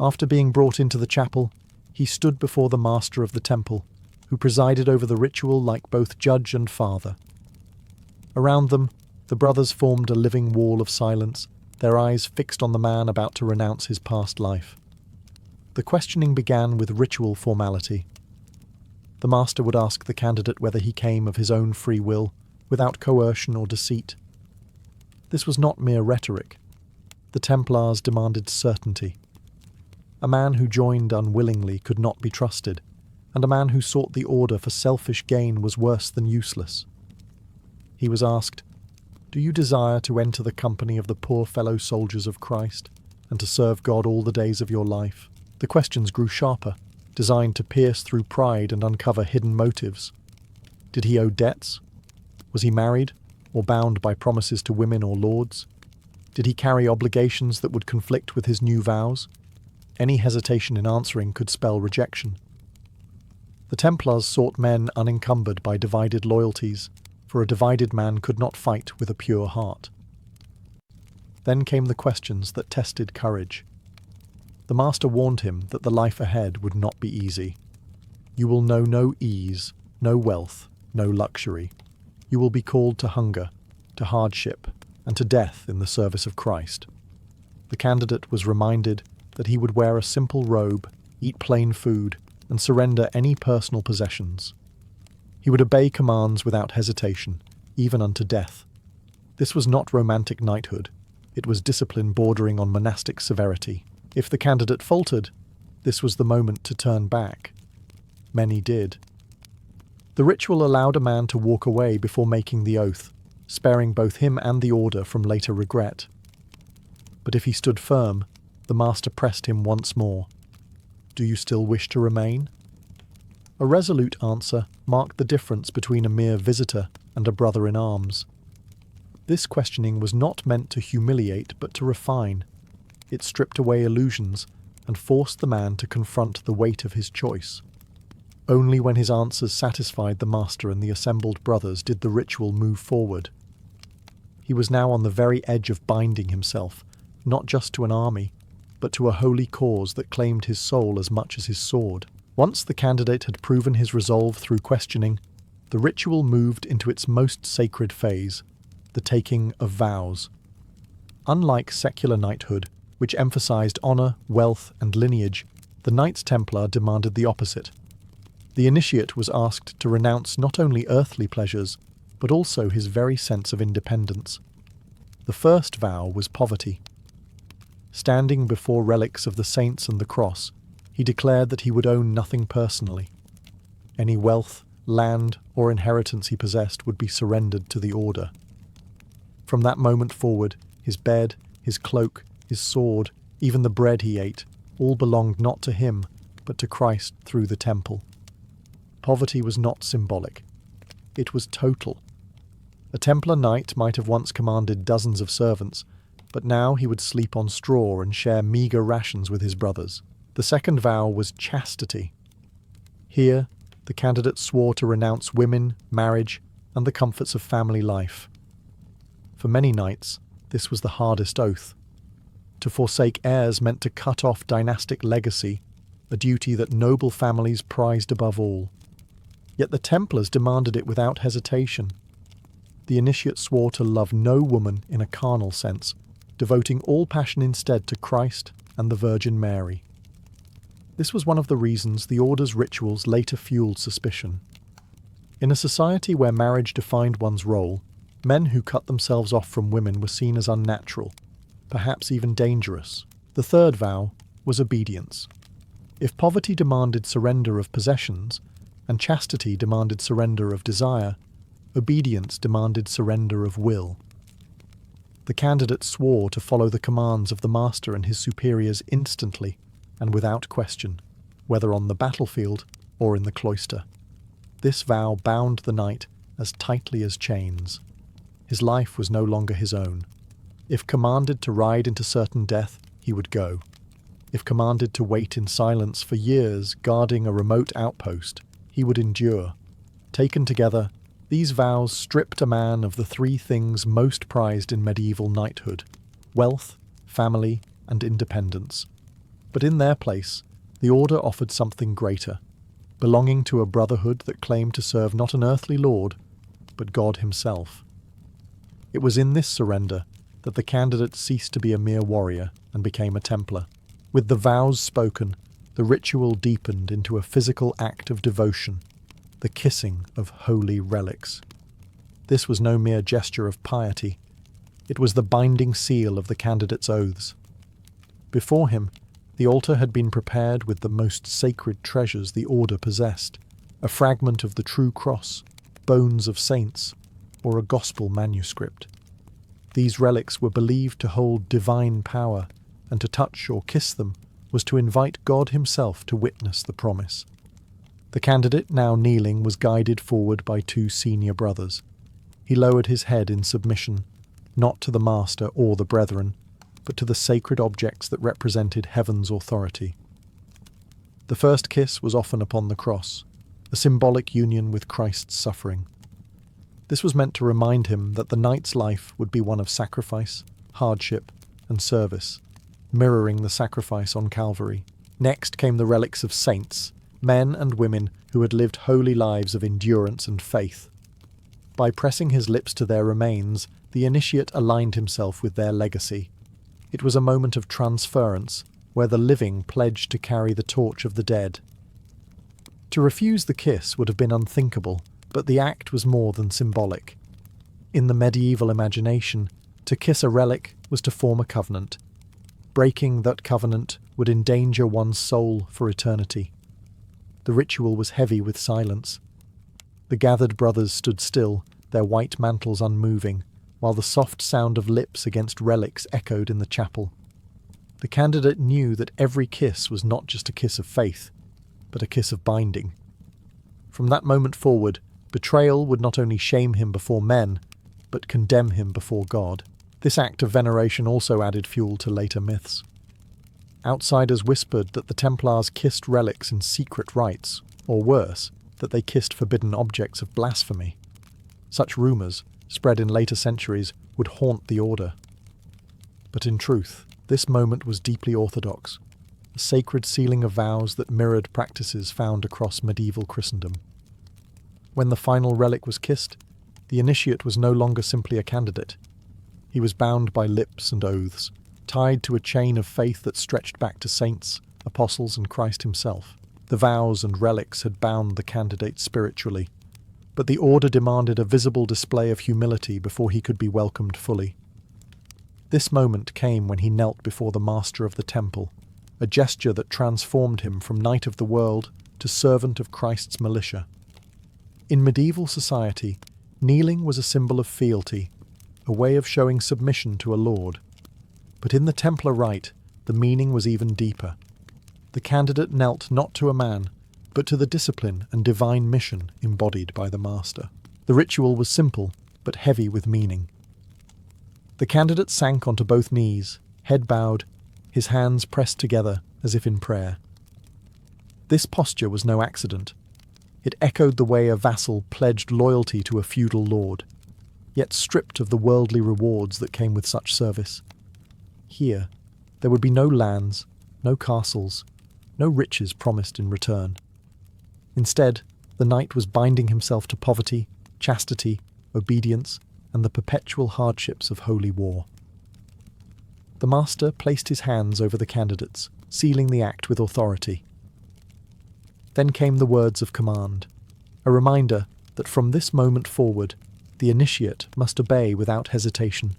After being brought into the chapel, he stood before the master of the temple, who presided over the ritual like both judge and father. Around them, the brothers formed a living wall of silence, their eyes fixed on the man about to renounce his past life. The questioning began with ritual formality. The master would ask the candidate whether he came of his own free will, without coercion or deceit. This was not mere rhetoric. The Templars demanded certainty. A man who joined unwillingly could not be trusted, and a man who sought the order for selfish gain was worse than useless. He was asked, "Do you desire to enter the company of the poor fellow soldiers of Christ, and to serve God all the days of your life?" The questions grew sharper, designed to pierce through pride and uncover hidden motives. Did he owe debts? Was he married, or bound by promises to women or lords? Did he carry obligations that would conflict with his new vows? Any hesitation in answering could spell rejection. The Templars sought men unencumbered by divided loyalties, for a divided man could not fight with a pure heart. Then came the questions that tested courage. The master warned him that the life ahead would not be easy. You will know no ease, no wealth, no luxury. You will be called to hunger, to hardship, and to death in the service of Christ. The candidate was reminded that he would wear a simple robe, eat plain food, and surrender any personal possessions. He would obey commands without hesitation, even unto death. This was not romantic knighthood. It was discipline bordering on monastic severity. If the candidate faltered, this was the moment to turn back. Many did. The ritual allowed a man to walk away before making the oath, sparing both him and the order from later regret. But if he stood firm, the master pressed him once more. Do you still wish to remain? A resolute answer marked the difference between a mere visitor and a brother in arms. This questioning was not meant to humiliate but to refine. It stripped away illusions and forced the man to confront the weight of his choice. Only when his answers satisfied the master and the assembled brothers did the ritual move forward. He was now on the very edge of binding himself, not just to an army, but to a holy cause that claimed his soul as much as his sword. Once the candidate had proven his resolve through questioning, the ritual moved into its most sacred phase, the taking of vows. Unlike secular knighthood, which emphasized honor, wealth, and lineage, the Knights Templar demanded the opposite. The initiate was asked to renounce not only earthly pleasures, but also his very sense of independence. The first vow was poverty. Standing before relics of the saints and the cross, he declared that he would own nothing personally. Any wealth, land, or inheritance he possessed would be surrendered to the order. From that moment forward, his bed, his cloak, his sword, even the bread he ate, all belonged not to him, but to Christ through the temple. Poverty was not symbolic. It was total. A Templar knight might have once commanded dozens of servants, but now he would sleep on straw and share meagre rations with his brothers. The second vow was chastity. Here, the candidate swore to renounce women, marriage, and the comforts of family life. For many knights, this was the hardest oath. To forsake heirs meant to cut off dynastic legacy, a duty that noble families prized above all. Yet the Templars demanded it without hesitation. The initiate swore to love no woman in a carnal sense, devoting all passion instead to Christ and the Virgin Mary. This was one of the reasons the order's rituals later fueled suspicion. In a society where marriage defined one's role, men who cut themselves off from women were seen as unnatural, perhaps even dangerous. The third vow was obedience. If poverty demanded surrender of possessions, and chastity demanded surrender of desire, obedience demanded surrender of will. The candidate swore to follow the commands of the master and his superiors instantly and without question, whether on the battlefield or in the cloister. This vow bound the knight as tightly as chains. His life was no longer his own. If commanded to ride into certain death, he would go. If commanded to wait in silence for years guarding a remote outpost, he would endure. Taken together, these vows stripped a man of the three things most prized in medieval knighthood: wealth, family, and independence. But in their place, the order offered something greater, belonging to a brotherhood that claimed to serve not an earthly lord, but God himself. It was in this surrender that the candidate ceased to be a mere warrior and became a Templar. With the vows spoken, the ritual deepened into a physical act of devotion, the kissing of holy relics. This was no mere gesture of piety. It was the binding seal of the candidate's oaths. Before him, the altar had been prepared with the most sacred treasures the order possessed, a fragment of the true cross, bones of saints, or a gospel manuscript. These relics were believed to hold divine power, and to touch or kiss them was to invite God himself to witness the promise. The candidate, now kneeling, was guided forward by two senior brothers. He lowered his head in submission, not to the master or the brethren, but to the sacred objects that represented heaven's authority. The first kiss was often upon the cross, a symbolic union with Christ's suffering. This was meant to remind him that the knight's life would be one of sacrifice, hardship, and service. mirroring the sacrifice on Calvary. Next came the relics of saints, men and women who had lived holy lives of endurance and faith. By pressing his lips to their remains, the initiate aligned himself with their legacy. It was a moment of transference, where the living pledged to carry the torch of the dead. To refuse the kiss would have been unthinkable, but the act was more than symbolic. In the medieval imagination, to kiss a relic was to form a covenant. Breaking that covenant would endanger one's soul for eternity. The ritual was heavy with silence. The gathered brothers stood still, their white mantles unmoving, while the soft sound of lips against relics echoed in the chapel. The candidate knew that every kiss was not just a kiss of faith, but a kiss of binding. From that moment forward, betrayal would not only shame him before men, but condemn him before God. This act of veneration also added fuel to later myths. Outsiders whispered that the Templars kissed relics in secret rites, or worse, that they kissed forbidden objects of blasphemy. Such rumours, spread in later centuries, would haunt the order. But in truth, this moment was deeply orthodox, a sacred sealing of vows that mirrored practices found across medieval Christendom. When the final relic was kissed, the initiate was no longer simply a candidate. He was bound by lips and oaths, tied to a chain of faith that stretched back to saints, apostles, and Christ himself. The vows and relics had bound the candidate spiritually, but the order demanded a visible display of humility before he could be welcomed fully. This moment came when he knelt before the master of the temple, a gesture that transformed him from knight of the world to servant of Christ's militia. In medieval society, kneeling was a symbol of fealty, a way of showing submission to a lord. But in the Templar rite, the meaning was even deeper. The candidate knelt not to a man, but to the discipline and divine mission embodied by the master. The ritual was simple, but heavy with meaning. The candidate sank onto both knees, head bowed, his hands pressed together as if in prayer. This posture was no accident. It echoed the way a vassal pledged loyalty to a feudal lord, yet stripped of the worldly rewards that came with such service. Here, there would be no lands, no castles, no riches promised in return. Instead, the knight was binding himself to poverty, chastity, obedience, and the perpetual hardships of holy war. The master placed his hands over the candidates, sealing the act with authority. Then came the words of command, a reminder that from this moment forward, the initiate must obey without hesitation.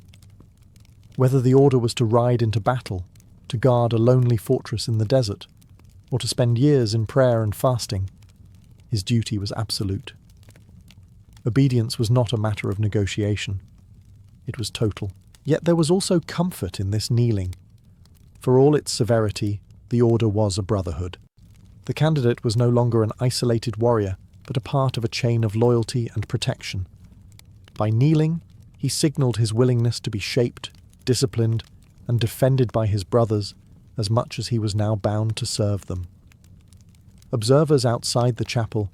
Whether the order was to ride into battle, to guard a lonely fortress in the desert, or to spend years in prayer and fasting, his duty was absolute. Obedience was not a matter of negotiation. It was total. Yet there was also comfort in this kneeling. For all its severity, the order was a brotherhood. The candidate was no longer an isolated warrior, but a part of a chain of loyalty and protection. By kneeling, he signalled his willingness to be shaped, disciplined, and defended by his brothers as much as he was now bound to serve them. Observers outside the chapel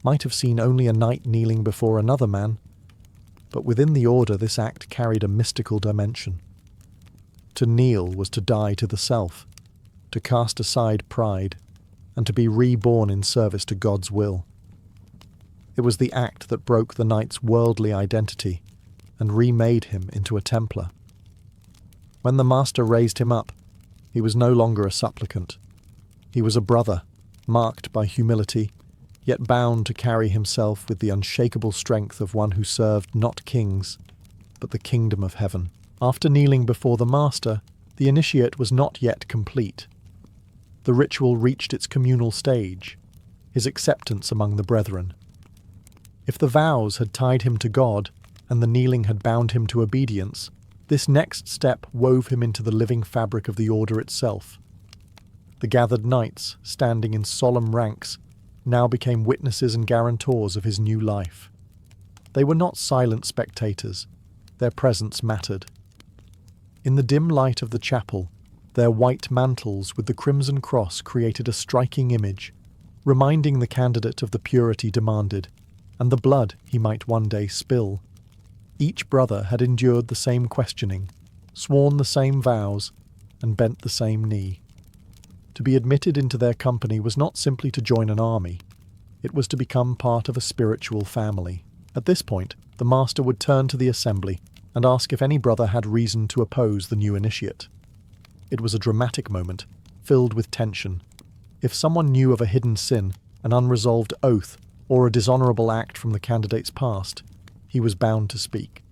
might have seen only a knight kneeling before another man, but within the order this act carried a mystical dimension. To kneel was to die to the self, to cast aside pride, and to be reborn in service to God's will. It was the act that broke the knight's worldly identity and remade him into a Templar. When the master raised him up, he was no longer a supplicant. He was a brother, marked by humility, yet bound to carry himself with the unshakable strength of one who served not kings, but the kingdom of heaven. After kneeling before the master, the initiate was not yet complete. The ritual reached its communal stage, his acceptance among the brethren. If the vows had tied him to God, and the kneeling had bound him to obedience, this next step wove him into the living fabric of the order itself. The gathered knights, standing in solemn ranks, now became witnesses and guarantors of his new life. They were not silent spectators. Their presence mattered. In the dim light of the chapel, their white mantles with the crimson cross created a striking image, reminding the candidate of the purity demanded, and the blood he might one day spill. Each brother had endured the same questioning, sworn the same vows, and bent the same knee. To be admitted into their company was not simply to join an army, it was to become part of a spiritual family. At this point, the master would turn to the assembly and ask if any brother had reason to oppose the new initiate. It was a dramatic moment, filled with tension. If someone knew of a hidden sin, an unresolved oath, or a dishonorable act from the candidate's past, he was bound to speak.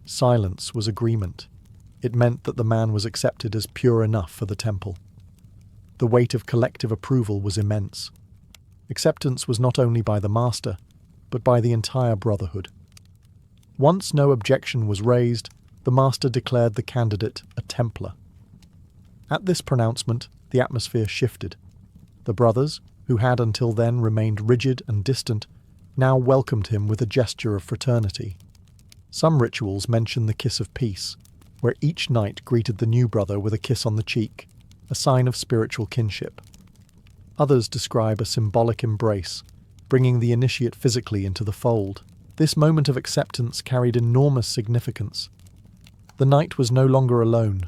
Silence was agreement. It meant that the man was accepted as pure enough for the temple. The weight of collective approval was immense. Acceptance was not only by the master, but by the entire brotherhood. Once no objection was raised, the master declared the candidate a Templar. At this pronouncement, the atmosphere shifted. The brothers, who had until then remained rigid and distant, now welcomed him with a gesture of fraternity. Some rituals mention the kiss of peace, where each knight greeted the new brother with a kiss on the cheek, a sign of spiritual kinship. Others describe a symbolic embrace, bringing the initiate physically into the fold. This moment of acceptance carried enormous significance. The knight was no longer alone,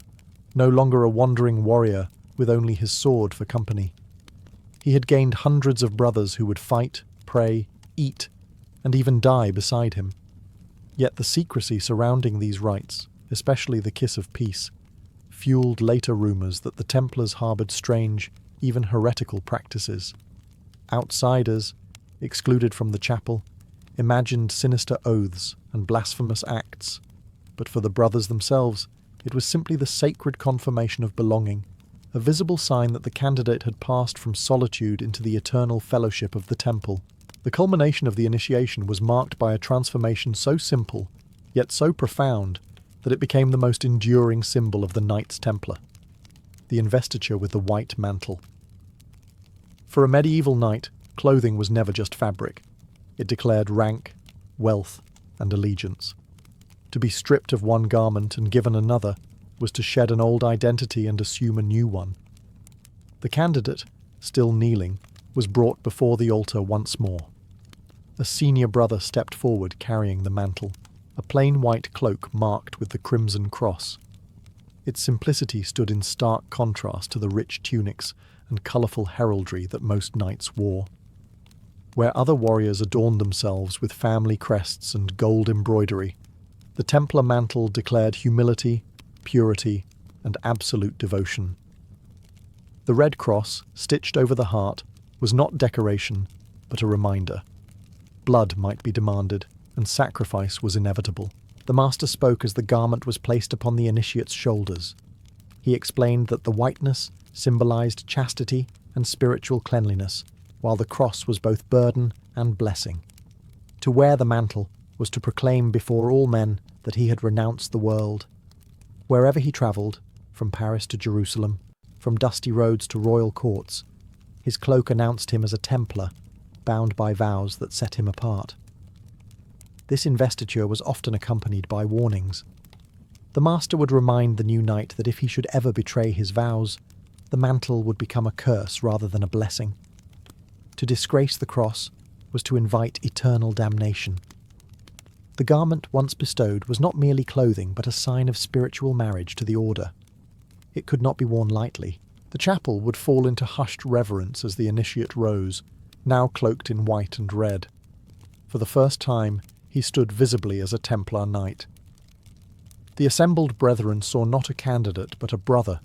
no longer a wandering warrior with only his sword for company. He had gained hundreds of brothers who would fight, pray, eat, and even die beside him. Yet the secrecy surrounding these rites, especially the kiss of peace, fueled later rumors that the Templars harbored strange, even heretical practices. Outsiders, excluded from the chapel, imagined sinister oaths and blasphemous acts, but for the brothers themselves, it was simply the sacred confirmation of belonging, a visible sign that the candidate had passed from solitude into the eternal fellowship of the temple. The culmination of the initiation was marked by a transformation so simple, yet so profound, that it became the most enduring symbol of the Knights Templar, the investiture with the white mantle. For a medieval knight, clothing was never just fabric. It declared rank, wealth, and allegiance. To be stripped of one garment and given another was to shed an old identity and assume a new one. The candidate, still kneeling, was brought before the altar once more. A senior brother stepped forward carrying the mantle, a plain white cloak marked with the crimson cross. Its simplicity stood in stark contrast to the rich tunics and colourful heraldry that most knights wore. Where other warriors adorned themselves with family crests and gold embroidery, the Templar mantle declared humility, purity, and absolute devotion. The red cross, stitched over the heart, was not decoration, but a reminder. Blood might be demanded, and sacrifice was inevitable. The master spoke as the garment was placed upon the initiate's shoulders. He explained that the whiteness symbolized chastity and spiritual cleanliness, while the cross was both burden and blessing. To wear the mantle was to proclaim before all men that he had renounced the world. Wherever he travelled, from Paris to Jerusalem, from dusty roads to royal courts, his cloak announced him as a Templar, bound by vows that set him apart. This investiture was often accompanied by warnings. The master would remind the new knight that if he should ever betray his vows, the mantle would become a curse rather than a blessing. To disgrace the cross was to invite eternal damnation. The garment once bestowed was not merely clothing but a sign of spiritual marriage to the order. It could not be worn lightly. The chapel would fall into hushed reverence as the initiate rose, now cloaked in white and red. For the first time, he stood visibly as a Templar knight. The assembled brethren saw not a candidate but a brother,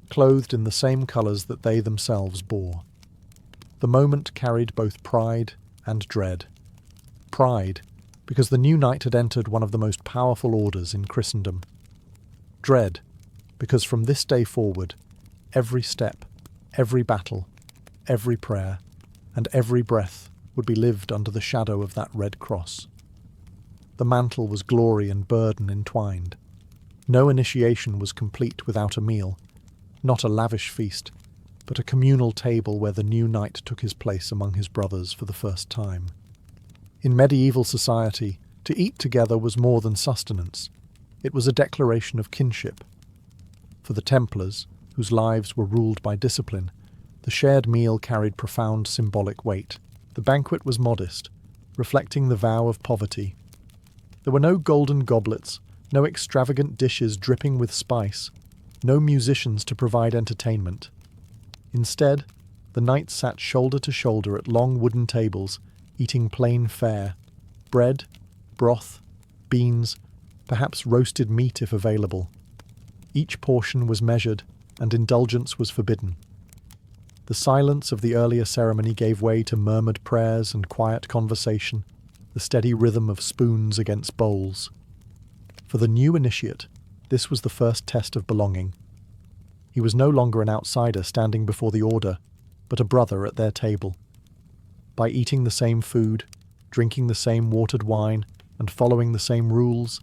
clothed in the same colours that they themselves bore. The moment carried both pride and dread. Pride, because the new knight had entered one of the most powerful orders in Christendom. Dread, because from this day forward, every step, every battle, every prayer, and every breath would be lived under the shadow of that red cross. The mantle was glory and burden entwined. No initiation was complete without a meal, not a lavish feast, but a communal table where the new knight took his place among his brothers for the first time. In medieval society, to eat together was more than sustenance. It was a declaration of kinship. For the Templars, whose lives were ruled by discipline, the shared meal carried profound symbolic weight. The banquet was modest, reflecting the vow of poverty. There were no golden goblets, no extravagant dishes dripping with spice. no musicians to provide entertainment. Instead, the knights sat shoulder to shoulder at long wooden tables, eating plain fare: bread, broth, beans, perhaps roasted meat if available. Each portion was measured, and indulgence was forbidden. The silence of the earlier ceremony gave way to murmured prayers and quiet conversation, the steady rhythm of spoons against bowls. For the new initiate, this was the first test of belonging. He was no longer an outsider standing before the order, but a brother at their table. By eating the same food, drinking the same watered wine, and following the same rules,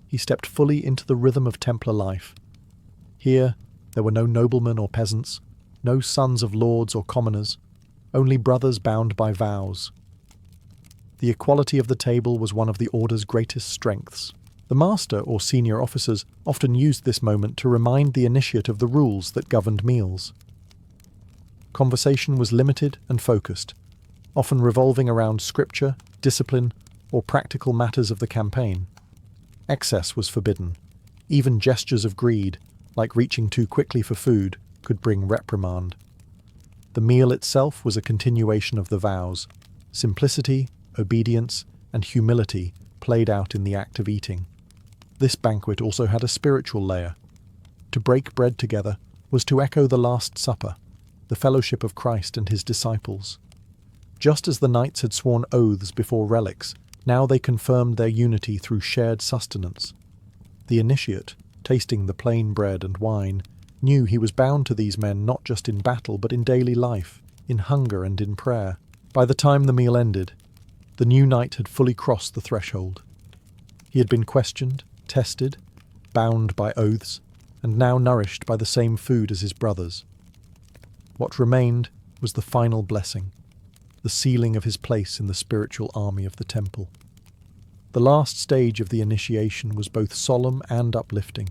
he stepped fully into the rhythm of Templar life. Here, there were no noblemen or peasants, no sons of lords or commoners, only brothers bound by vows. The equality of the table was one of the order's greatest strengths. The master or senior officers often used this moment to remind the initiate of the rules that governed meals. Conversation was limited and focused, often revolving around scripture, discipline, or practical matters of the campaign. Excess was forbidden. Even gestures of greed, like reaching too quickly for food, could bring reprimand. The meal itself was a continuation of the vows. Simplicity, obedience, and humility played out in the act of eating. This banquet also had a spiritual layer. To break bread together was to echo the Last Supper, the fellowship of Christ and his disciples. Just as the knights had sworn oaths before relics, now they confirmed their unity through shared sustenance. The initiate, tasting the plain bread and wine, knew he was bound to these men not just in battle but in daily life, in hunger and in prayer. By the time the meal ended, the new knight had fully crossed the threshold. He had been questioned, tested, bound by oaths, and now nourished by the same food as his brothers. What remained was the final blessing, the sealing of his place in the spiritual army of the temple. The last stage of the initiation was both solemn and uplifting,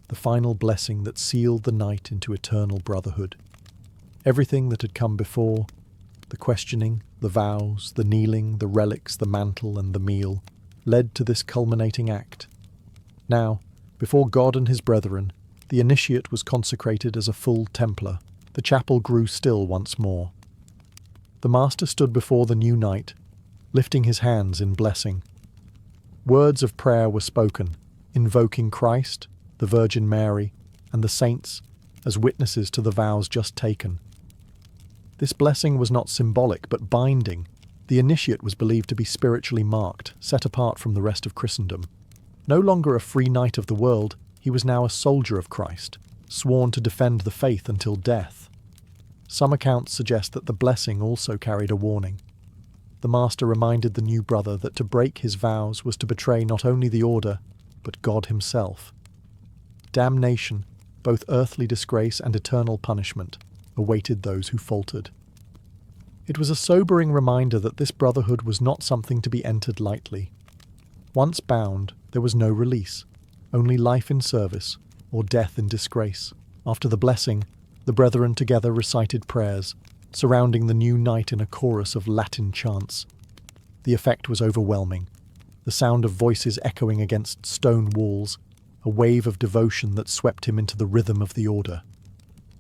the final blessing that sealed the knight into eternal brotherhood. Everything that had come before, the questioning, the vows, the kneeling, the relics, the mantle, and the meal, led to this culminating act. Now, before God and his brethren, the initiate was consecrated as a full Templar. The chapel grew still once more. The master stood before the new knight, lifting his hands in blessing. Words of prayer were spoken, invoking Christ, the Virgin Mary, and the saints as witnesses to the vows just taken. This blessing was not symbolic but binding. The initiate was believed to be spiritually marked, set apart from the rest of Christendom. No longer a free knight of the world, he was now a soldier of Christ, sworn to defend the faith until death. Some accounts suggest that the blessing also carried a warning. The master reminded the new brother that to break his vows was to betray not only the order, but God himself. Damnation, both earthly disgrace and eternal punishment, awaited those who faltered. It was a sobering reminder that this brotherhood was not something to be entered lightly. Once bound, there was no release, only life in service or death in disgrace. After the blessing, the brethren together recited prayers, surrounding the new knight in a chorus of Latin chants. The effect was overwhelming, the sound of voices echoing against stone walls, a wave of devotion that swept him into the rhythm of the order.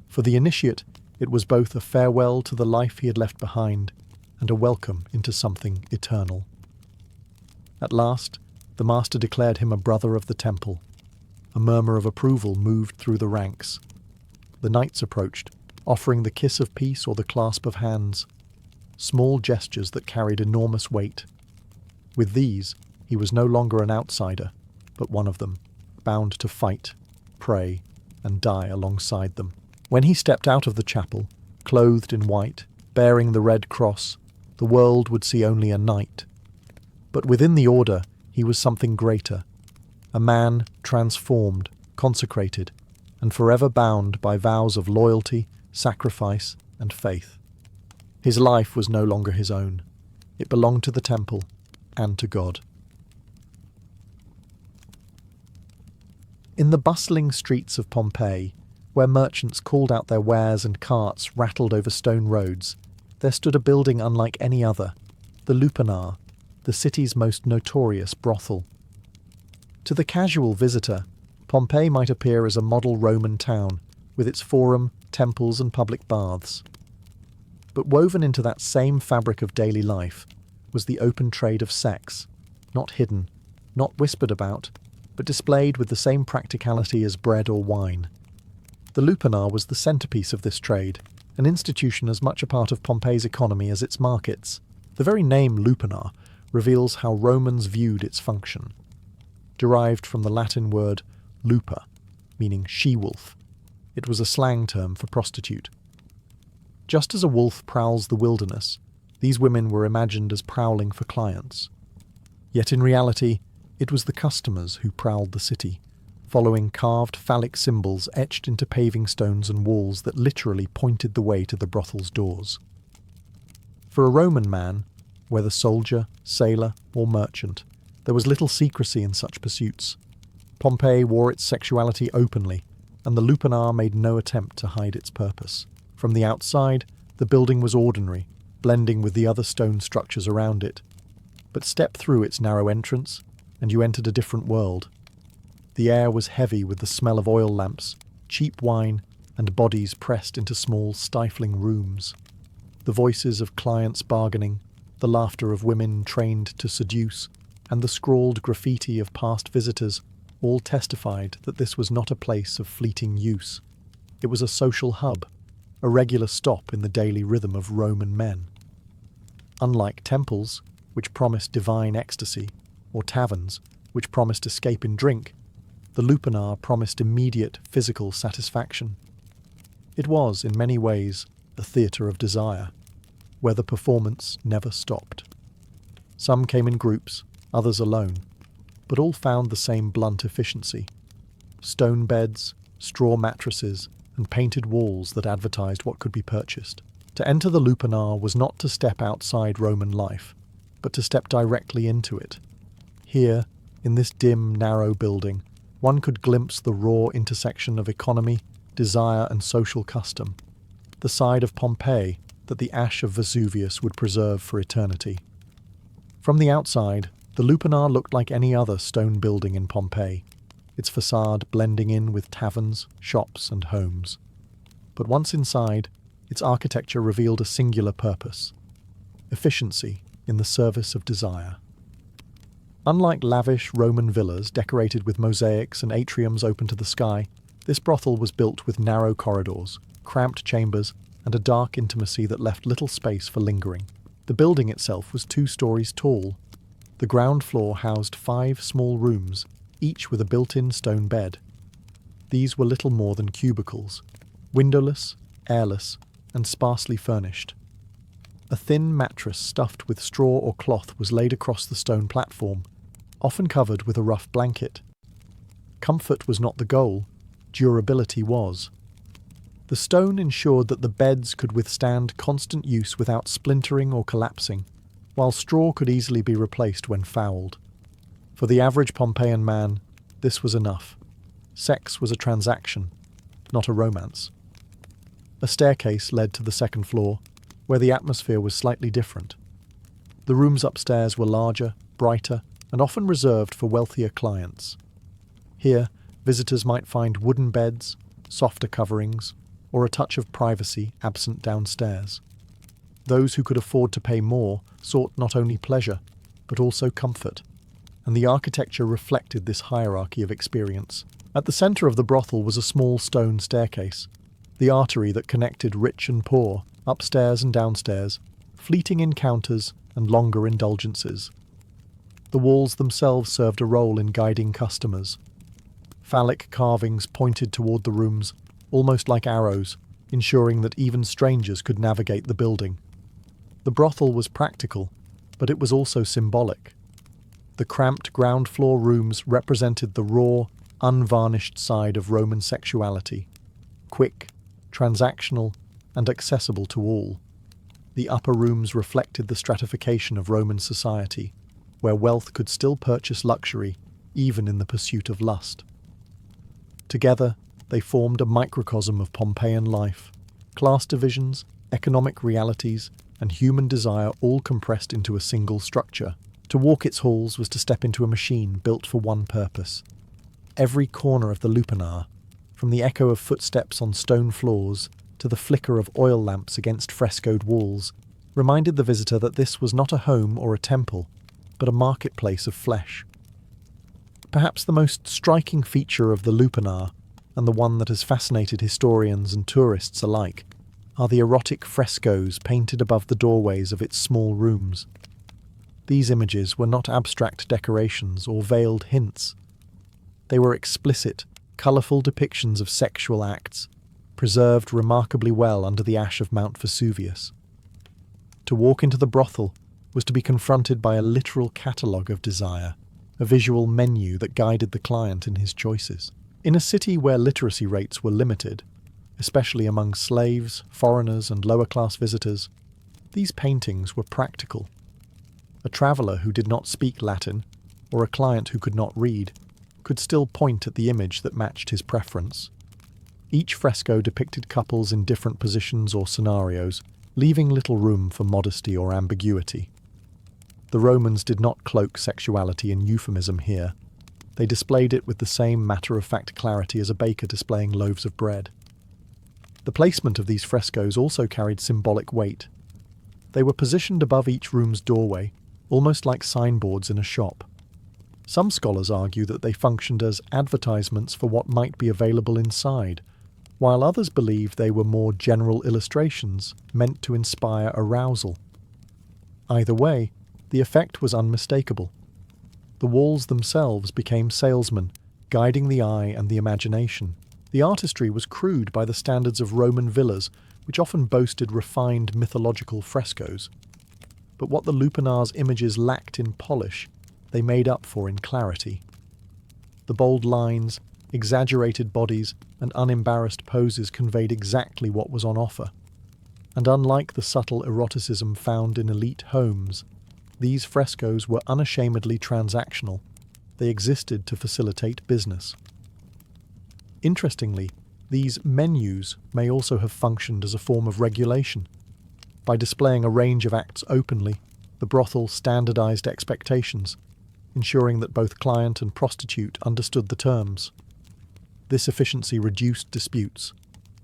For the initiate, it was both a farewell to the life he had left behind and a welcome into something eternal. At last, the master declared him a brother of the temple. A murmur of approval moved through the ranks. The knights approached, offering the kiss of peace or the clasp of hands, small gestures that carried enormous weight. With these, he was no longer an outsider, but one of them, bound to fight, pray, and die alongside them. When he stepped out of the chapel, clothed in white, bearing the red cross, the world would see only a knight. But within the order, he was something greater, a man transformed, consecrated, and forever bound by vows of loyalty, sacrifice, and faith. His life was no longer his own. It belonged to the temple and to God. In the bustling streets of Pompeii, where merchants called out their wares and carts rattled over stone roads, there stood a building unlike any other, the Lupanar, the city's most notorious brothel. To the casual visitor, Pompeii might appear as a model Roman town, with its forum, temples and public baths. But woven into that same fabric of daily life was the open trade of sex, not hidden, not whispered about, but displayed with the same practicality as bread or wine. The Lupanar was the centrepiece of this trade, an institution as much a part of Pompeii's economy as its markets. The very name Lupanar reveals how Romans viewed its function. Derived from the Latin word lupa, meaning she-wolf, it was a slang term for prostitute. Just as a wolf prowls the wilderness, these women were imagined as prowling for clients. Yet in reality, it was the customers who prowled the city, following carved phallic symbols etched into paving stones and walls that literally pointed the way to the brothel's doors. For a Roman man, whether soldier, sailor, or merchant, there was little secrecy in such pursuits. Pompeii wore its sexuality openly, and the Lupanar made no attempt to hide its purpose. From the outside, the building was ordinary, blending with the other stone structures around it. But step through its narrow entrance, and you entered a different world. The air was heavy with the smell of oil lamps, cheap wine, and bodies pressed into small, stifling rooms. The voices of clients bargaining, the laughter of women trained to seduce, and the scrawled graffiti of past visitors all testified that this was not a place of fleeting use. It was a social hub, a regular stop in the daily rhythm of Roman men. Unlike temples, which promised divine ecstasy, or taverns, which promised escape in drink, the Lupanar promised immediate physical satisfaction. It was, in many ways, a theatre of desire, where the performance never stopped. Some came in groups, others alone, but all found the same blunt efficiency. Stone beds, straw mattresses, and painted walls that advertised what could be purchased. To enter the Lupanar was not to step outside Roman life, but to step directly into it. Here, in this dim, narrow building, one could glimpse the raw intersection of economy, desire, and social custom, the side of Pompeii that the ash of Vesuvius would preserve for eternity. From the outside, the Lupanar looked like any other stone building in Pompeii, its facade blending in with taverns, shops, and homes. But once inside, its architecture revealed a singular purpose: efficiency in the service of desire. Unlike lavish Roman villas decorated with mosaics and atriums open to the sky, this brothel was built with narrow corridors, cramped chambers, and a dark intimacy that left little space for lingering. The building itself was 2 stories tall. The ground floor housed 5 small rooms, each with a built-in stone bed. These were little more than cubicles, windowless, airless, and sparsely furnished. A thin mattress stuffed with straw or cloth was laid across the stone platform, often covered with a rough blanket. Comfort was not the goal, durability was. The stone ensured that the beds could withstand constant use without splintering or collapsing, while straw could easily be replaced when fouled. For the average Pompeian man, this was enough. Sex was a transaction, not a romance. A staircase led to the second floor, where the atmosphere was slightly different. The rooms upstairs were larger, brighter, and often reserved for wealthier clients. Here, visitors might find wooden beds, softer coverings, or a touch of privacy absent downstairs. Those who could afford to pay more sought not only pleasure, but also comfort, and the architecture reflected this hierarchy of experience. At the centre of the brothel was a small stone staircase, the artery that connected rich and poor, upstairs and downstairs, fleeting encounters and longer indulgences. The walls themselves served a role in guiding customers. Phallic carvings pointed toward the rooms, almost like arrows, ensuring that even strangers could navigate the building. The brothel was practical, but it was also symbolic. The cramped ground floor rooms represented the raw, unvarnished side of Roman sexuality, quick, transactional, and accessible to all. The upper rooms reflected the stratification of Roman society, where wealth could still purchase luxury, even in the pursuit of lust. Together, they formed a microcosm of Pompeian life, class divisions, economic realities, and human desire all compressed into a single structure. To walk its halls was to step into a machine built for one purpose: every corner of the Lupanar, from the echo of footsteps on stone floors to the flicker of oil lamps against frescoed walls, reminded the visitor that this was not a home or a temple, but a marketplace of flesh. Perhaps the most striking feature of the Lupanar, and the one that has fascinated historians and tourists alike, are the erotic frescoes painted above the doorways of its small rooms. These images were not abstract decorations or veiled hints. They were explicit, colourful depictions of sexual acts, preserved remarkably well under the ash of Mount Vesuvius. To walk into the brothel was to be confronted by a literal catalogue of desire, a visual menu that guided the client in his choices. In a city where literacy rates were limited, especially among slaves, foreigners, and lower-class visitors, these paintings were practical. A traveller who did not speak Latin, or a client who could not read, could still point at the image that matched his preference. Each fresco depicted couples in different positions or scenarios, leaving little room for modesty or ambiguity. The Romans did not cloak sexuality in euphemism here. They displayed it with the same matter-of-fact clarity as a baker displaying loaves of bread. The placement of these frescoes also carried symbolic weight. They were positioned above each room's doorway, almost like signboards in a shop. Some scholars argue that they functioned as advertisements for what might be available inside, while others believe they were more general illustrations meant to inspire arousal. Either way, the effect was unmistakable. The walls themselves became salesmen, guiding the eye and the imagination. The artistry was crude by the standards of Roman villas, which often boasted refined mythological frescoes. But what the Lupanar's images lacked in polish, they made up for in clarity. The bold lines, exaggerated bodies, and unembarrassed poses conveyed exactly what was on offer. And unlike the subtle eroticism found in elite homes, these frescoes were unashamedly transactional. They existed to facilitate business. Interestingly, these menus may also have functioned as a form of regulation. By displaying a range of acts openly, the brothel standardized expectations, ensuring that both client and prostitute understood the terms. This efficiency reduced disputes,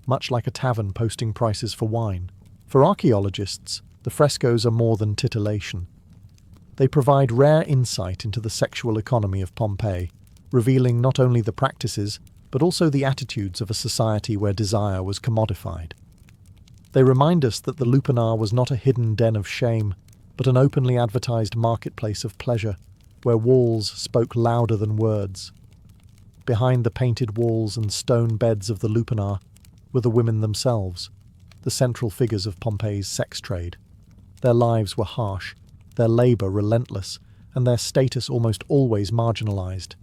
much like a tavern posting prices for wine. For archaeologists, the frescoes are more than titillation. They provide rare insight into the sexual economy of Pompeii, revealing not only the practices, but also the attitudes of a society where desire was commodified. They remind us that the Lupanar was not a hidden den of shame, but an openly advertised marketplace of pleasure, where walls spoke louder than words. Behind the painted walls and stone beds of the Lupanar were the women themselves, the central figures of Pompeii's sex trade. Their lives were harsh, their labour relentless, and their status almost always marginalised.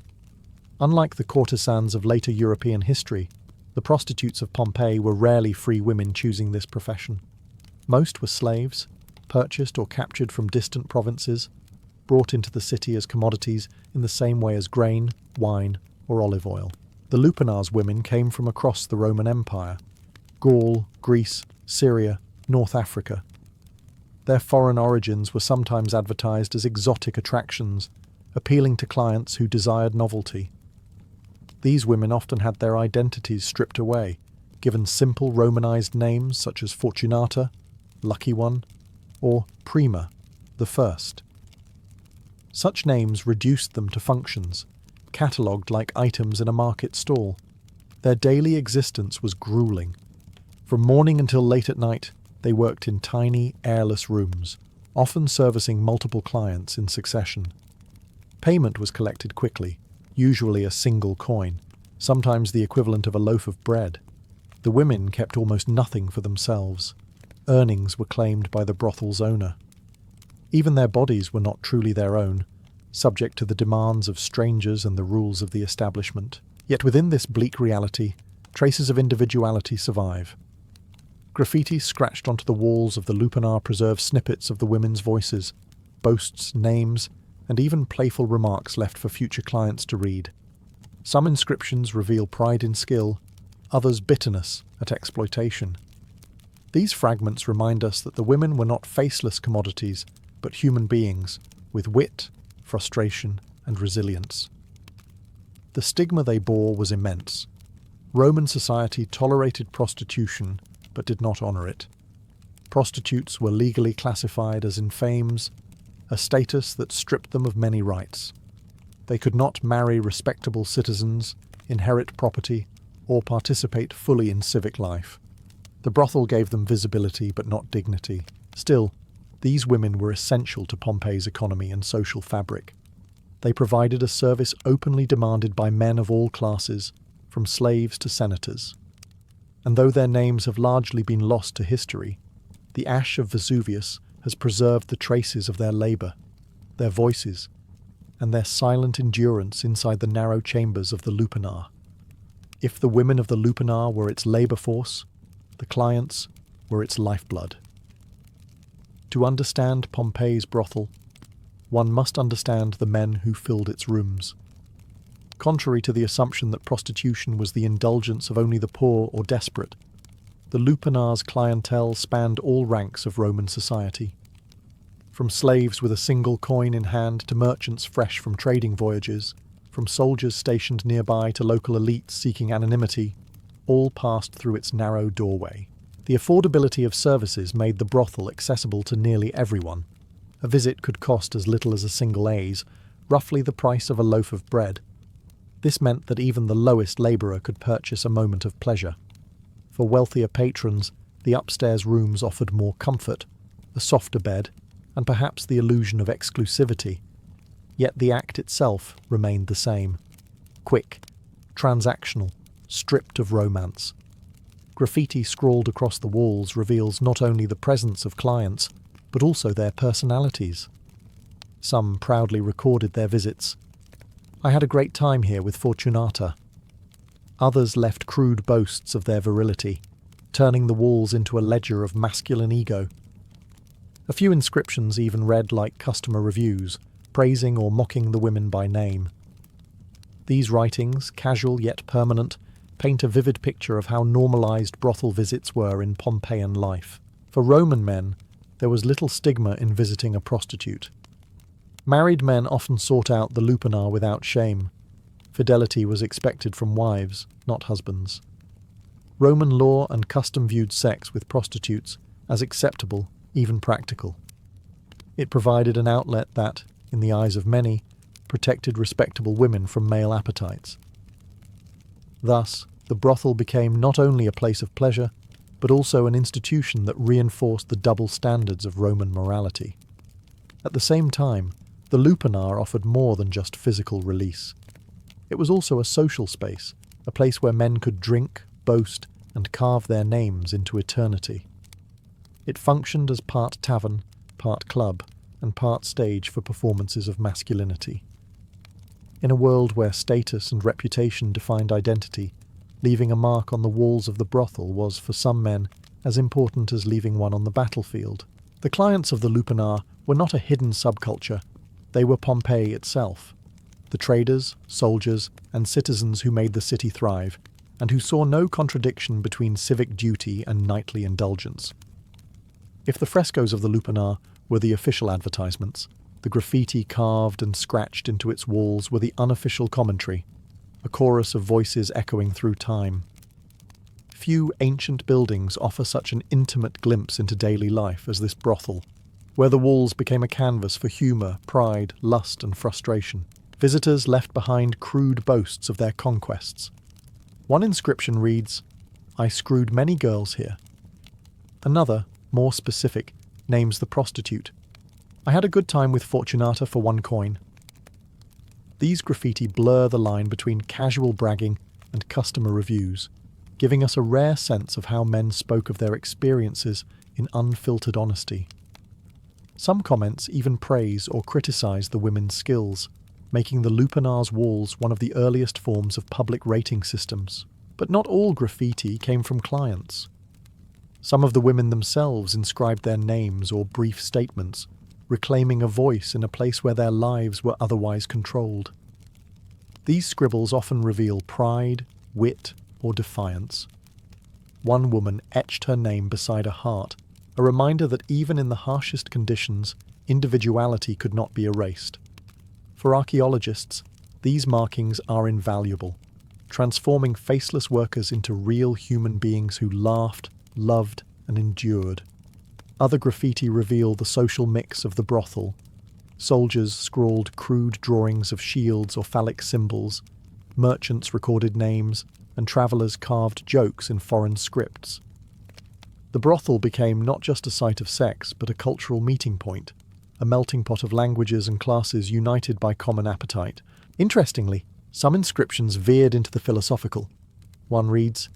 Unlike the courtesans of later European history, the prostitutes of Pompeii were rarely free women choosing this profession. Most were slaves, purchased or captured from distant provinces, brought into the city as commodities in the same way as grain, wine, or olive oil. The Lupanar's women came from across the Roman Empire: Gaul, Greece, Syria, North Africa. Their foreign origins were sometimes advertised as exotic attractions, appealing to clients who desired novelty. These women often had their identities stripped away, given simple Romanized names such as Fortunata, Lucky One, or Prima, the First. Such names reduced them to functions, catalogued like items in a market stall. Their daily existence was grueling. From morning until late at night, they worked in tiny, airless rooms, often servicing multiple clients in succession. Payment was collected quickly, usually a single coin, sometimes the equivalent of a loaf of bread. The women kept almost nothing for themselves. Earnings were claimed by the brothel's owner. Even their bodies were not truly their own, subject to the demands of strangers and the rules of the establishment. Yet within this bleak reality, traces of individuality survive. Graffiti scratched onto the walls of the Lupanar preserve snippets of the women's voices, boasts, names, and even playful remarks left for future clients to read. Some inscriptions reveal pride in skill, others bitterness at exploitation. These fragments remind us that the women were not faceless commodities, but human beings, with wit, frustration, and resilience. The stigma they bore was immense. Roman society tolerated prostitution, but did not honour it. Prostitutes were legally classified as infames, a status that stripped them of many rights. They could not marry respectable citizens, inherit property, or participate fully in civic life. The brothel gave them visibility but not dignity. Still, these women were essential to Pompeii's economy and social fabric. They provided a service openly demanded by men of all classes, from slaves to senators. And though their names have largely been lost to history, the ash of Vesuvius has preserved the traces of their labour, their voices, and their silent endurance inside the narrow chambers of the Lupanar. If the women of the Lupanar were its labour force, the clients were its lifeblood. To understand Pompeii's brothel, one must understand the men who filled its rooms. Contrary to the assumption that prostitution was the indulgence of only the poor or desperate, the Lupanar's clientele spanned all ranks of Roman society. From slaves with a single coin in hand to merchants fresh from trading voyages, from soldiers stationed nearby to local elites seeking anonymity, all passed through its narrow doorway. The affordability of services made the brothel accessible to nearly everyone. A visit could cost as little as a single aise, roughly the price of a loaf of bread. This meant that even the lowest labourer could purchase a moment of pleasure. For wealthier patrons, the upstairs rooms offered more comfort, a softer bed, and perhaps the illusion of exclusivity. Yet the act itself remained the same. Quick, transactional, stripped of romance. Graffiti scrawled across the walls reveals not only the presence of clients, but also their personalities. Some proudly recorded their visits. "I had a great time here with Fortunata." Others left crude boasts of their virility, turning the walls into a ledger of masculine ego. A few inscriptions even read like customer reviews, praising or mocking the women by name. These writings, casual yet permanent, paint a vivid picture of how normalized brothel visits were in Pompeian life. For Roman men, there was little stigma in visiting a prostitute. Married men often sought out the Lupanar without shame. Fidelity was expected from wives, not husbands. Roman law and custom viewed sex with prostitutes as acceptable, even practical. It provided an outlet that, in the eyes of many, protected respectable women from male appetites. Thus, the brothel became not only a place of pleasure, but also an institution that reinforced the double standards of Roman morality. At the same time, the Lupanar offered more than just physical release. It was also a social space, a place where men could drink, boast, and carve their names into eternity. It functioned as part tavern, part club, and part stage for performances of masculinity. In a world where status and reputation defined identity, leaving a mark on the walls of the brothel was, for some men, as important as leaving one on the battlefield. The clients of the Lupanar were not a hidden subculture. They were Pompeii itself. The traders, soldiers, and citizens who made the city thrive, and who saw no contradiction between civic duty and nightly indulgence. If the frescoes of the Lupanar were the official advertisements, the graffiti carved and scratched into its walls were the unofficial commentary, a chorus of voices echoing through time. Few ancient buildings offer such an intimate glimpse into daily life as this brothel, where the walls became a canvas for humour, pride, lust, and frustration. Visitors left behind crude boasts of their conquests. One inscription reads, "I screwed many girls here." Another, more specific, names the prostitute. "I had a good time with Fortunata for 1 coin." These graffiti blur the line between casual bragging and customer reviews, giving us a rare sense of how men spoke of their experiences in unfiltered honesty. Some comments even praise or criticize the women's skills, making the Lupanar's walls one of the earliest forms of public rating systems. But not all graffiti came from clients. Some of the women themselves inscribed their names or brief statements, reclaiming a voice in a place where their lives were otherwise controlled. These scribbles often reveal pride, wit, or defiance. One woman etched her name beside a heart, a reminder that even in the harshest conditions, individuality could not be erased. For archaeologists, These markings are invaluable, transforming faceless workers into real human beings who laughed, loved, and endured. Other graffiti reveal the social mix of the brothel. Soldiers scrawled crude drawings of shields or phallic symbols, merchants recorded names, and travellers carved jokes in foreign scripts. The brothel became not just a site of sex, but a cultural meeting point, a melting pot of languages and classes united by common appetite. Interestingly, some inscriptions veered into the philosophical. One reads,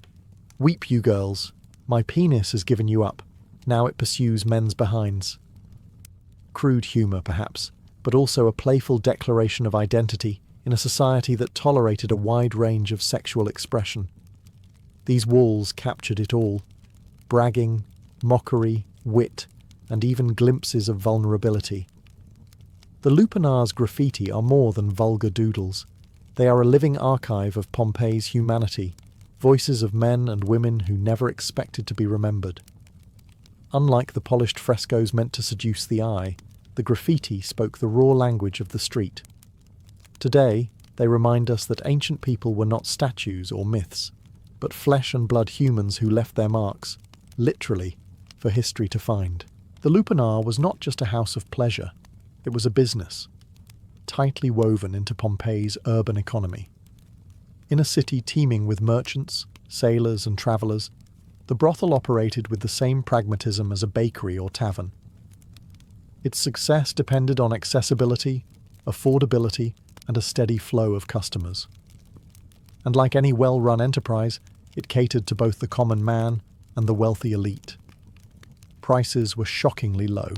"Weep, you girls, my penis has given you up, now it pursues men's behinds." Crude humour, perhaps, but also a playful declaration of identity in a society that tolerated a wide range of sexual expression. These walls captured it all: bragging, mockery, wit, and even glimpses of vulnerability. The Lupanar's graffiti are more than vulgar doodles. They are a living archive of Pompeii's humanity, voices of men and women who never expected to be remembered. Unlike the polished frescoes meant to seduce the eye, the graffiti spoke the raw language of the street. Today, they remind us that ancient people were not statues or myths, but flesh and blood humans who left their marks, literally, for history to find. The Lupanar was not just a house of pleasure, it was a business, tightly woven into Pompeii's urban economy. In a city teeming with merchants, sailors, and travellers, the brothel operated with the same pragmatism as a bakery or tavern. Its success depended on accessibility, affordability, and a steady flow of customers. And like any well-run enterprise, it catered to both the common man and the wealthy elite. Prices were shockingly low.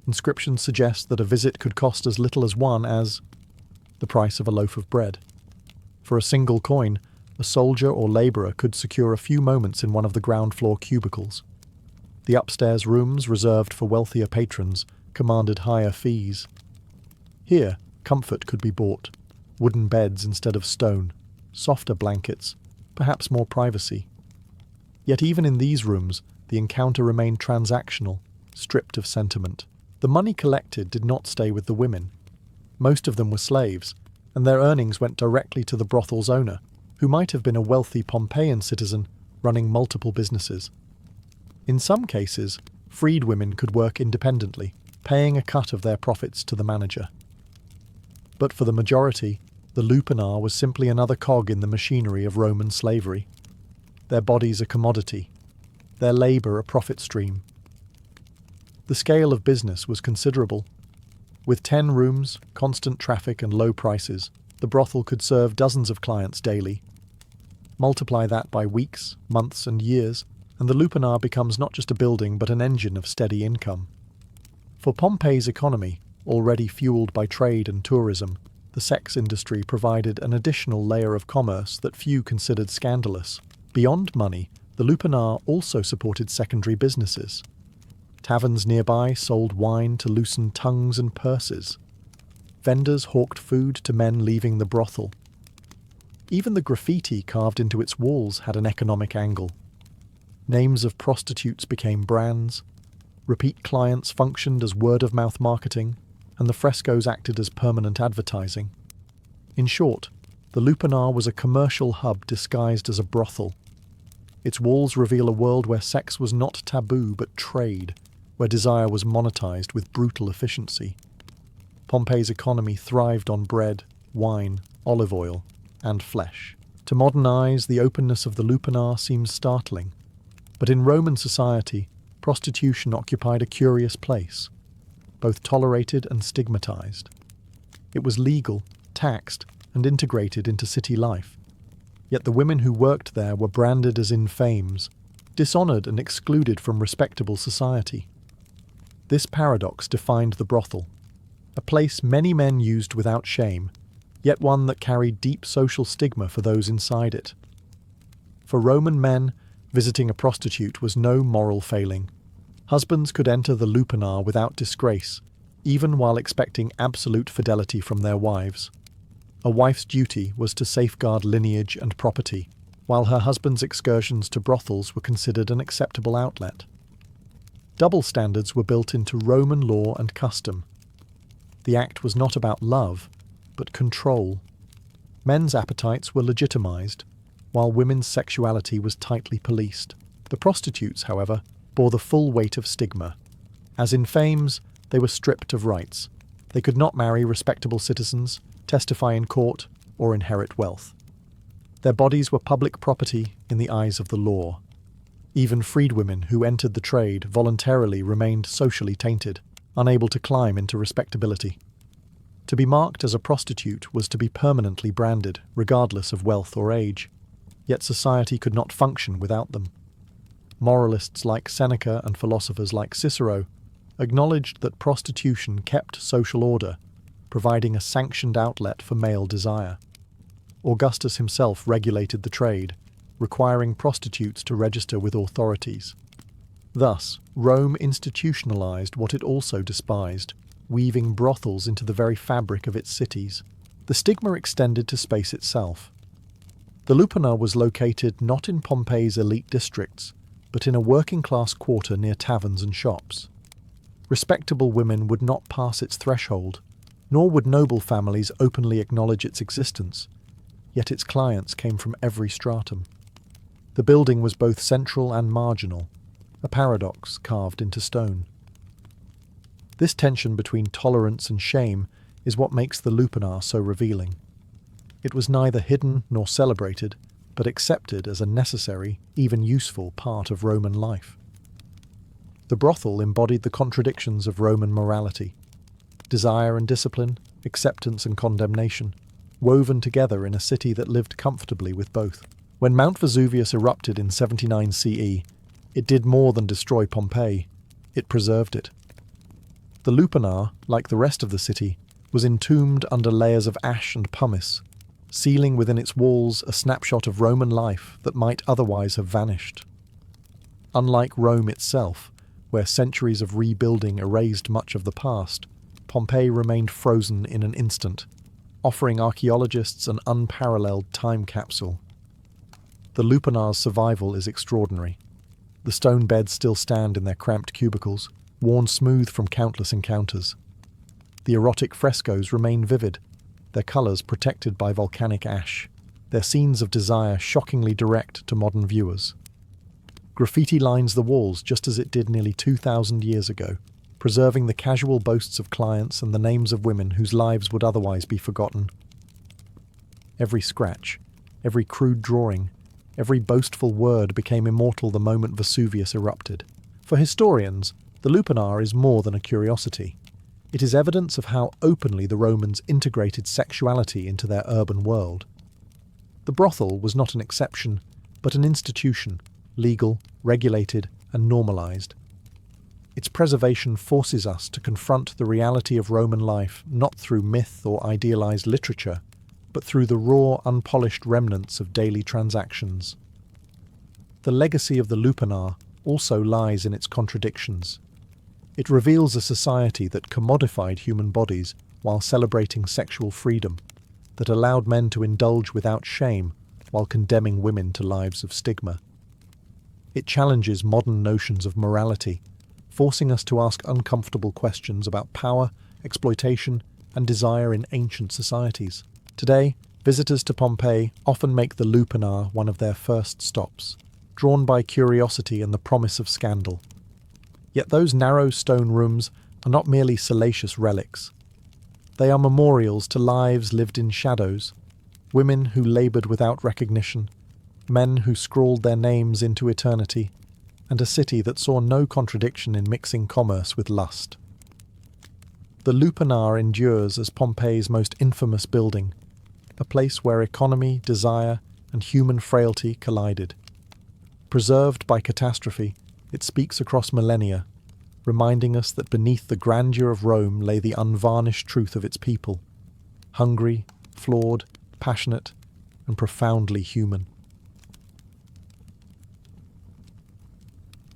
Inscriptions suggest that a visit could cost as little as the price of a loaf of bread. For a single coin, a soldier or labourer could secure a few moments in one of the ground floor cubicles. The upstairs rooms, reserved for wealthier patrons, commanded higher fees. Here, comfort could be bought: wooden beds instead of stone, softer blankets, perhaps more privacy. Yet even in these rooms, the encounter remained transactional, stripped of sentiment. The money collected did not stay with the women. Most of them were slaves, and their earnings went directly to the brothel's owner, who might have been a wealthy Pompeian citizen running multiple businesses. In some cases, freed women could work independently, paying a cut of their profits to the manager. But for the majority, the Lupanar was simply another cog in the machinery of Roman slavery. Their bodies a commodity, their labour a profit stream. The scale of business was considerable. With 10 rooms, constant traffic and low prices, the brothel could serve dozens of clients daily. Multiply that by weeks, months and years, and the Lupanar becomes not just a building but an engine of steady income. For Pompeii's economy, already fueled by trade and tourism, the sex industry provided an additional layer of commerce that few considered scandalous. Beyond money, the Lupanar also supported secondary businesses. Taverns nearby sold wine to loosen tongues and purses. Vendors hawked food to men leaving the brothel. Even the graffiti carved into its walls had an economic angle. Names of prostitutes became brands, repeat clients functioned as word-of-mouth marketing, and the frescoes acted as permanent advertising. In short, the Lupanar was a commercial hub disguised as a brothel. Its walls reveal a world where sex was not taboo but trade, where desire was monetized with brutal efficiency. Pompeii's economy thrived on bread, wine, olive oil, and flesh. To modern eyes, the openness of the Lupanar seems startling. But in Roman society, prostitution occupied a curious place, both tolerated and stigmatized. It was legal, taxed, and integrated into city life. Yet the women who worked there were branded as infames, dishonored and excluded from respectable society. This paradox defined the brothel, a place many men used without shame, yet one that carried deep social stigma for those inside it. For Roman men, visiting a prostitute was no moral failing. Husbands could enter the Lupanar without disgrace, even while expecting absolute fidelity from their wives. A wife's duty was to safeguard lineage and property, while her husband's excursions to brothels were considered an acceptable outlet. Double standards were built into Roman law and custom. The act was not about love, but control, Men's appetites were legitimized, while women's sexuality was tightly policed. The prostitutes, however, bore the full weight of stigma. As in fames, they were stripped of rights. They could not marry respectable citizens, testify in court, or inherit wealth. Their bodies were public property in the eyes of the law. Even freedwomen who entered the trade voluntarily remained socially tainted, unable to climb into respectability. To be marked as a prostitute was to be permanently branded, regardless of wealth or age. Yet society could not function without them. Moralists like Seneca and philosophers like Cicero acknowledged that prostitution kept social order, providing a sanctioned outlet for male desire. Augustus himself regulated the trade, requiring prostitutes to register with authorities. Thus, Rome institutionalized what it also despised, weaving brothels into the very fabric of its cities. The stigma extended to space itself. The Lupanar was located not in Pompeii's elite districts, but in a working-class quarter near taverns and shops. Respectable women would not pass its threshold, nor would noble families openly acknowledge its existence, yet its clients came from every stratum. The building was both central and marginal, a paradox carved into stone. This tension between tolerance and shame is what makes the Lupanar so revealing. It was neither hidden nor celebrated, but accepted as a necessary, even useful part of Roman life. The brothel embodied the contradictions of Roman morality: desire and discipline, acceptance and condemnation, woven together in a city that lived comfortably with both. When Mount Vesuvius erupted in 79 CE, it did more than destroy Pompeii, it preserved it. The Lupanar, like the rest of the city, was entombed under layers of ash and pumice, sealing within its walls a snapshot of Roman life that might otherwise have vanished. Unlike Rome itself, where centuries of rebuilding erased much of the past, Pompeii remained frozen in an instant, offering archaeologists an unparalleled time capsule. The Lupanar's survival is extraordinary. The stone beds still stand in their cramped cubicles, worn smooth from countless encounters. The erotic frescoes remain vivid, their colours protected by volcanic ash, their scenes of desire shockingly direct to modern viewers. Graffiti lines the walls just as it did nearly 2,000 years ago, preserving the casual boasts of clients and the names of women whose lives would otherwise be forgotten. Every scratch, every crude drawing, every boastful word became immortal the moment Vesuvius erupted. For historians, the Lupanar is more than a curiosity. It is evidence of how openly the Romans integrated sexuality into their urban world. The brothel was not an exception, but an institution, legal, regulated, and normalized. Its preservation forces us to confront the reality of Roman life not through myth or idealized literature, but through the raw, unpolished remnants of daily transactions. The legacy of the Lupanar also lies in its contradictions. It reveals a society that commodified human bodies while celebrating sexual freedom, that allowed men to indulge without shame while condemning women to lives of stigma. It challenges modern notions of morality, forcing us to ask uncomfortable questions about power, exploitation, and desire in ancient societies. Today, visitors to Pompeii often make the Lupanar one of their first stops, drawn by curiosity and the promise of scandal. Yet those narrow stone rooms are not merely salacious relics. They are memorials to lives lived in shadows, women who laboured without recognition, men who scrawled their names into eternity, and a city that saw no contradiction in mixing commerce with lust. The Lupanar endures as Pompeii's most infamous building, a place where economy, desire, and human frailty collided. Preserved by catastrophe, it speaks across millennia, reminding us that beneath the grandeur of Rome lay the unvarnished truth of its people, hungry, flawed, passionate, and profoundly human.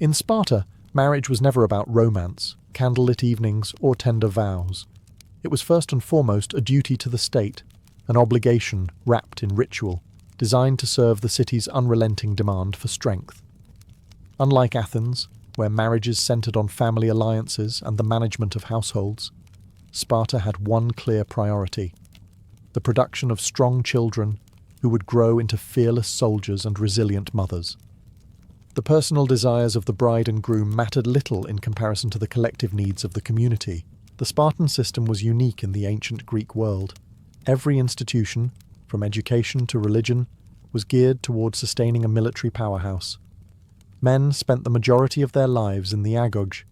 In Sparta, marriage was never about romance, candlelit evenings, or tender vows. It was first and foremost a duty to the state, an obligation wrapped in ritual, designed to serve the city's unrelenting demand for strength. Unlike Athens, where marriages centered on family alliances and the management of households, Sparta had one clear priority: the production of strong children who would grow into fearless soldiers and resilient mothers. The personal desires of the bride and groom mattered little in comparison to the collective needs of the community. The Spartan system was unique in the ancient Greek world. Every institution, from education to religion, was geared toward sustaining a military powerhouse. Men spent the majority of their lives in the agoge,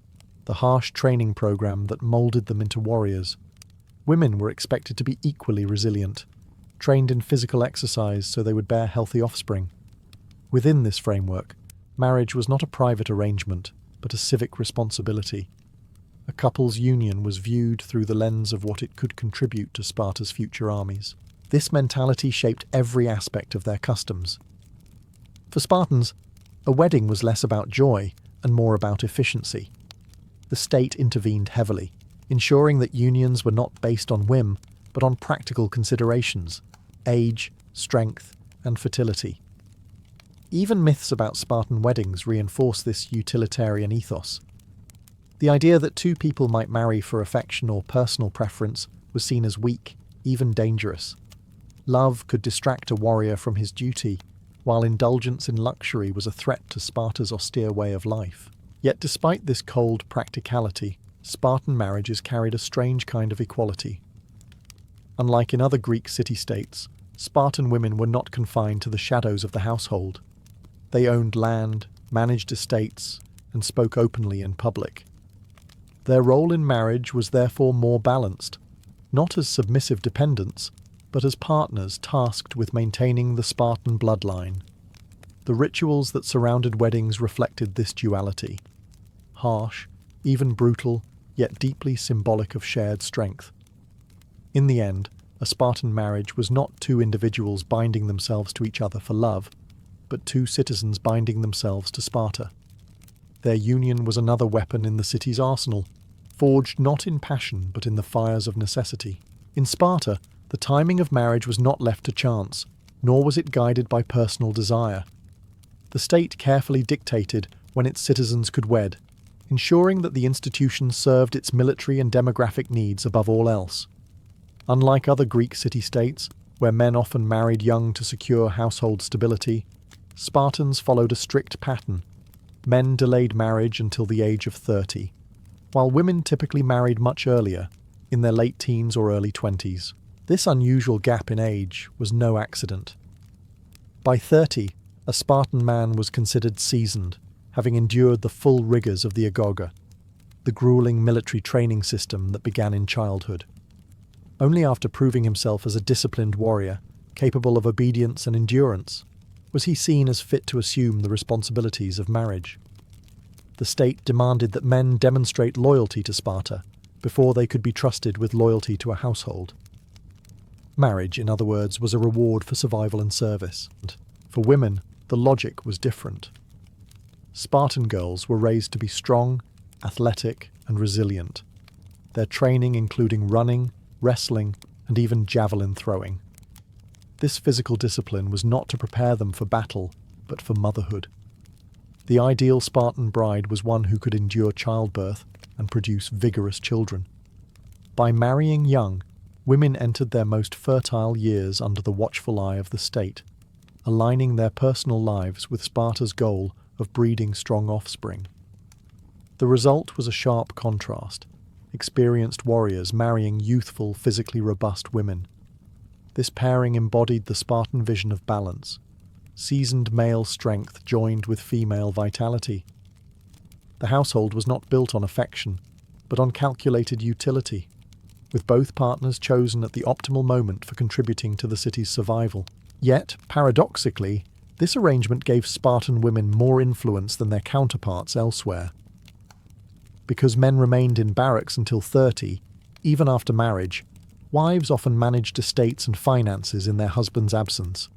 the harsh training program that molded them into warriors. Women were expected to be equally resilient, trained in physical exercise so they would bear healthy offspring. Within this framework, marriage was not a private arrangement, but a civic responsibility. A couple's union was viewed through the lens of what it could contribute to Sparta's future armies. This mentality shaped every aspect of their customs. For Spartans, a wedding was less about joy and more about efficiency. The state intervened heavily, ensuring that unions were not based on whim, but on practical considerations: age, strength, and fertility. Even myths about Spartan weddings reinforce this utilitarian ethos. The idea that two people might marry for affection or personal preference was seen as weak, even dangerous. Love could distract a warrior from his duty, while indulgence in luxury was a threat to Sparta's austere way of life. Yet despite this cold practicality, Spartan marriages carried a strange kind of equality. Unlike in other Greek city-states, Spartan women were not confined to the shadows of the household. They owned land, managed estates, and spoke openly in public. Their role in marriage was therefore more balanced, not as submissive dependents, but as partners tasked with maintaining the Spartan bloodline. The rituals that surrounded weddings reflected this duality: harsh, even brutal, yet deeply symbolic of shared strength. In the end, a Spartan marriage was not two individuals binding themselves to each other for love, but two citizens binding themselves to Sparta. Their union was another weapon in the city's arsenal, forged not in passion but in the fires of necessity. In Sparta, the timing of marriage was not left to chance, nor was it guided by personal desire. The state carefully dictated when its citizens could wed, ensuring that the institution served its military and demographic needs above all else. Unlike other Greek city-states, where men often married young to secure household stability, Spartans followed a strict pattern. Men delayed marriage until the age of 30, while women typically married much earlier, in their late teens or early 20s. This unusual gap in age was no accident. By 30, a Spartan man was considered seasoned, having endured the full rigours of the agora, the grueling military training system that began in childhood. Only after proving himself as a disciplined warrior, capable of obedience and endurance, was he seen as fit to assume the responsibilities of marriage. The state demanded that men demonstrate loyalty to Sparta before they could be trusted with loyalty to a household. Marriage, in other words, was a reward for survival and service. And for women, the logic was different. Spartan girls were raised to be strong, athletic, and resilient, their training including running, wrestling, and even javelin throwing. This physical discipline was not to prepare them for battle, but for motherhood. The ideal Spartan bride was one who could endure childbirth and produce vigorous children. By marrying young, women entered their most fertile years under the watchful eye of the state, aligning their personal lives with Sparta's goal of breeding strong offspring. The result was a sharp contrast: experienced warriors marrying youthful, physically robust women. This pairing embodied the Spartan vision of balance: seasoned male strength joined with female vitality. The household was not built on affection, but on calculated utility, with both partners chosen at the optimal moment for contributing to the city's survival. Yet, paradoxically, this arrangement gave Spartan women more influence than their counterparts elsewhere. Because men remained in barracks until 30, even after marriage, wives often managed estates and finances in their husband's absence.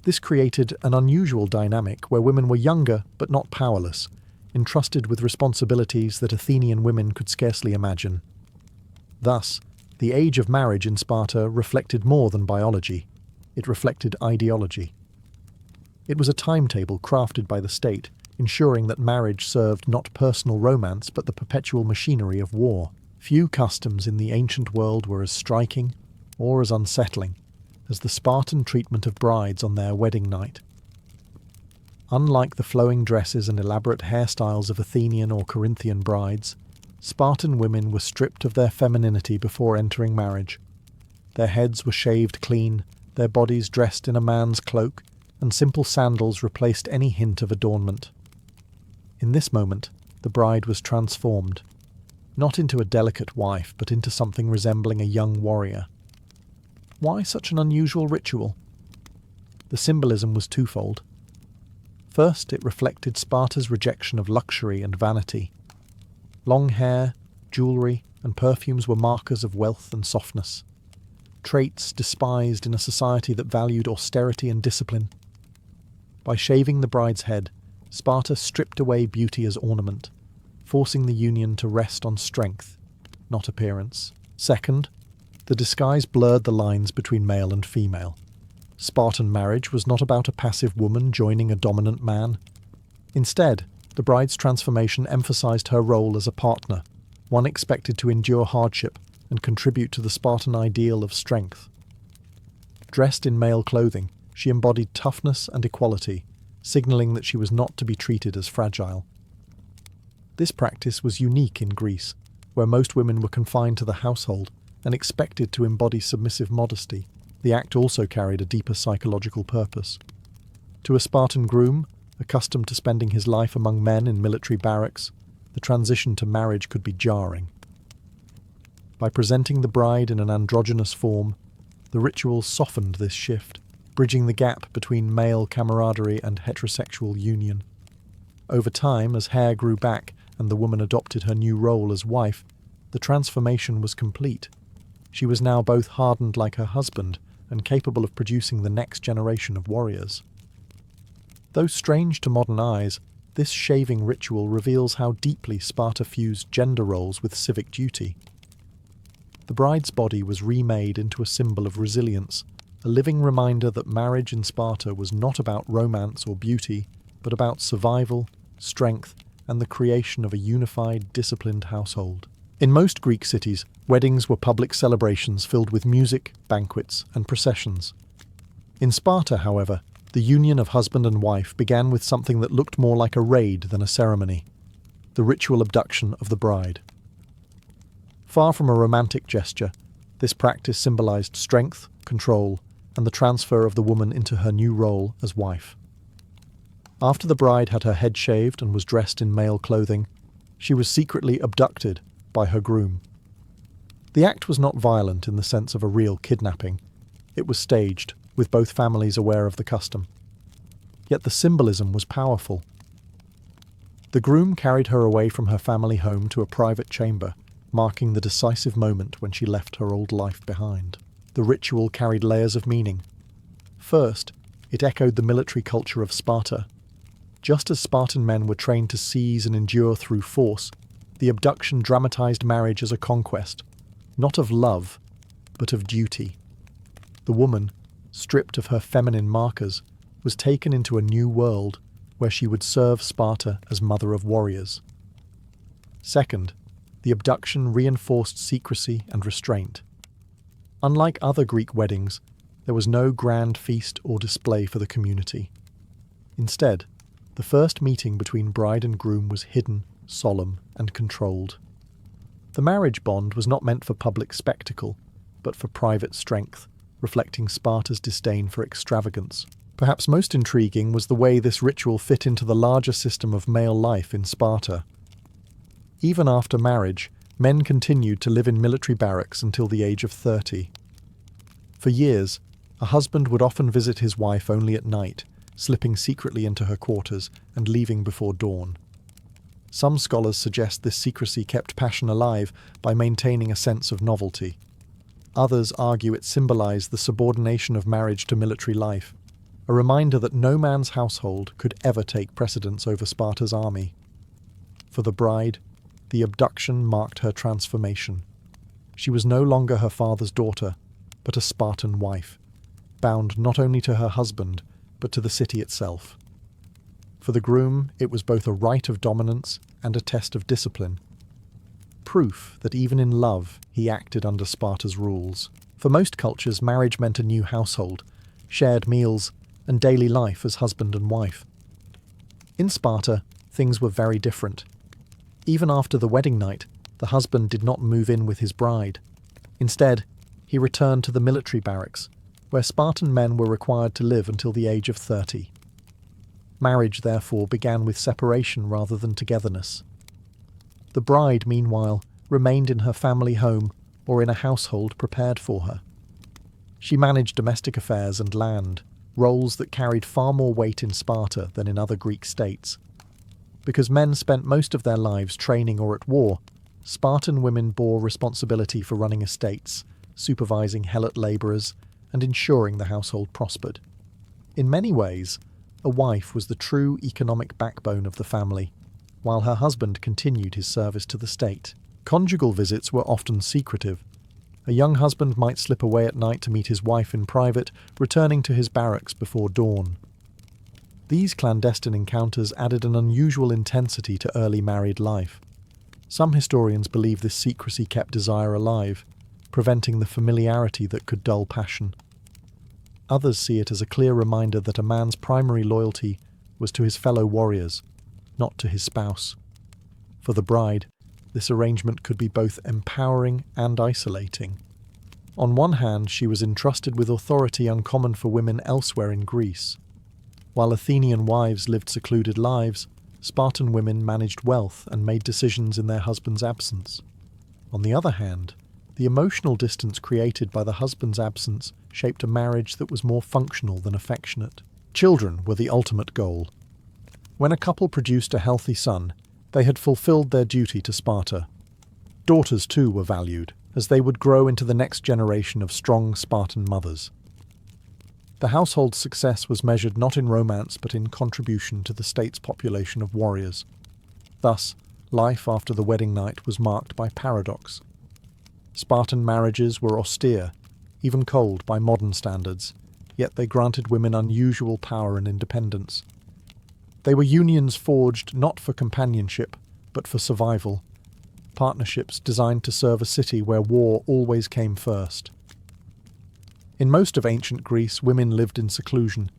This created an unusual dynamic where women were younger but not powerless, entrusted with responsibilities that Athenian women could scarcely imagine. Thus, the age of marriage in Sparta reflected more than biology. It reflected ideology. It was a timetable crafted by the state, ensuring that marriage served not personal romance but the perpetual machinery of war. Few customs in the ancient world were as striking or as unsettling as the Spartan treatment of brides on their wedding night. Unlike the flowing dresses and elaborate hairstyles of Athenian or Corinthian brides, Spartan women were stripped of their femininity before entering marriage. Their heads were shaved clean, their bodies dressed in a man's cloak, and simple sandals replaced any hint of adornment. In this moment, the bride was transformed, not into a delicate wife, but into something resembling a young warrior. Why such an unusual ritual? The symbolism was twofold. First, it reflected Sparta's rejection of luxury and vanity. Long hair, jewellery, and perfumes were markers of wealth and softness, traits despised in a society that valued austerity and discipline. By shaving the bride's head, Sparta stripped away beauty as ornament, forcing the union to rest on strength, not appearance. Second, the disguise blurred the lines between male and female. Spartan marriage was not about a passive woman joining a dominant man. Instead, the bride's transformation emphasized her role as a partner, one expected to endure hardship and contribute to the Spartan ideal of strength. Dressed in male clothing, she embodied toughness and equality, signaling that she was not to be treated as fragile. This practice was unique in Greece, where most women were confined to the household and expected to embody submissive modesty. The act also carried a deeper psychological purpose. To a Spartan groom, accustomed to spending his life among men in military barracks, the transition to marriage could be jarring. By presenting the bride in an androgynous form, the ritual softened this shift, bridging the gap between male camaraderie and heterosexual union. Over time, as hair grew back and the woman adopted her new role as wife, the transformation was complete. She was now both hardened like her husband and capable of producing the next generation of warriors. Though strange to modern eyes, this shaving ritual reveals how deeply Sparta fused gender roles with civic duty. The bride's body was remade into a symbol of resilience, a living reminder that marriage in Sparta was not about romance or beauty, but about survival, strength, and the creation of a unified, disciplined household. In most Greek cities, weddings were public celebrations filled with music, banquets, and processions. In Sparta, however, the union of husband and wife began with something that looked more like a raid than a ceremony: the ritual abduction of the bride. Far from a romantic gesture, this practice symbolized strength, control, and the transfer of the woman into her new role as wife. After the bride had her head shaved and was dressed in male clothing, she was secretly abducted by her groom. The act was not violent in the sense of a real kidnapping. It was staged, with both families aware of the custom. Yet the symbolism was powerful. The groom carried her away from her family home to a private chamber, marking the decisive moment when she left her old life behind. The ritual carried layers of meaning. First, it echoed the military culture of Sparta. Just as Spartan men were trained to seize and endure through force, the abduction dramatized marriage as a conquest, not of love, but of duty. The woman, stripped of her feminine markers, was taken into a new world where she would serve Sparta as mother of warriors. Second, the abduction reinforced secrecy and restraint. Unlike other Greek weddings, there was no grand feast or display for the community. Instead, the first meeting between bride and groom was hidden, solemn, and controlled. The marriage bond was not meant for public spectacle, but for private strength, reflecting Sparta's disdain for extravagance. Perhaps most intriguing was the way this ritual fit into the larger system of male life in Sparta. Even after marriage, men continued to live in military barracks until the age of 30. For years, a husband would often visit his wife only at night, slipping secretly into her quarters and leaving before dawn. Some scholars suggest this secrecy kept passion alive by maintaining a sense of novelty. Others argue it symbolized the subordination of marriage to military life, a reminder that no man's household could ever take precedence over Sparta's army. For the bride, the abduction marked her transformation. She was no longer her father's daughter, but a Spartan wife, bound not only to her husband, but to the city itself. For the groom, it was both a rite of dominance and a test of discipline. Proof that even in love, he acted under Sparta's rules. For most cultures, marriage meant a new household, shared meals, and daily life as husband and wife. In Sparta, things were very different. Even after the wedding night, the husband did not move in with his bride. Instead, he returned to the military barracks, where Spartan men were required to live until the age of 30. Marriage, therefore, began with separation rather than togetherness. The bride, meanwhile, remained in her family home or in a household prepared for her. She managed domestic affairs and land, roles that carried far more weight in Sparta than in other Greek states. Because men spent most of their lives training or at war, Spartan women bore responsibility for running estates, supervising helot labourers, and ensuring the household prospered. In many ways, a wife was the true economic backbone of the family, while her husband continued his service to the state. Conjugal visits were often secretive. A young husband might slip away at night to meet his wife in private, returning to his barracks before dawn. These clandestine encounters added an unusual intensity to early married life. Some historians believe this secrecy kept desire alive, preventing the familiarity that could dull passion. Others see it as a clear reminder that a man's primary loyalty was to his fellow warriors, not to his spouse. For the bride, this arrangement could be both empowering and isolating. On one hand, she was entrusted with authority uncommon for women elsewhere in Greece. While Athenian wives lived secluded lives, Spartan women managed wealth and made decisions in their husband's absence. On the other hand, the emotional distance created by the husband's absence shaped a marriage that was more functional than affectionate. Children were the ultimate goal. When a couple produced a healthy son, they had fulfilled their duty to Sparta. Daughters, too, were valued, as they would grow into the next generation of strong Spartan mothers. The household's success was measured not in romance but in contribution to the state's population of warriors. Thus, life after the wedding night was marked by paradox. Spartan marriages were austere, even cold by modern standards, yet they granted women unusual power and independence. They were unions forged not for companionship, but for survival, partnerships designed to serve a city where war always came first. In most of ancient Greece, women lived in seclusion,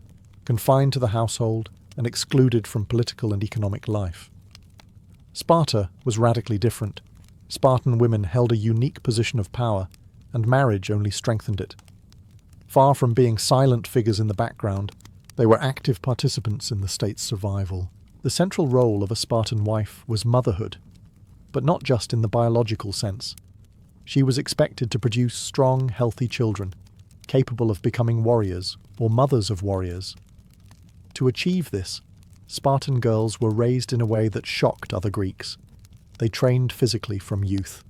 confined to the household and excluded from political and economic life. Sparta was radically different. Spartan women held a unique position of power, and marriage only strengthened it. Far from being silent figures in the background, they were active participants in the state's survival. The central role of a Spartan wife was motherhood, but not just in the biological sense. She was expected to produce strong, healthy children, capable of becoming warriors or mothers of warriors. To achieve this, Spartan girls were raised in a way that shocked other Greeks. They trained physically from youth.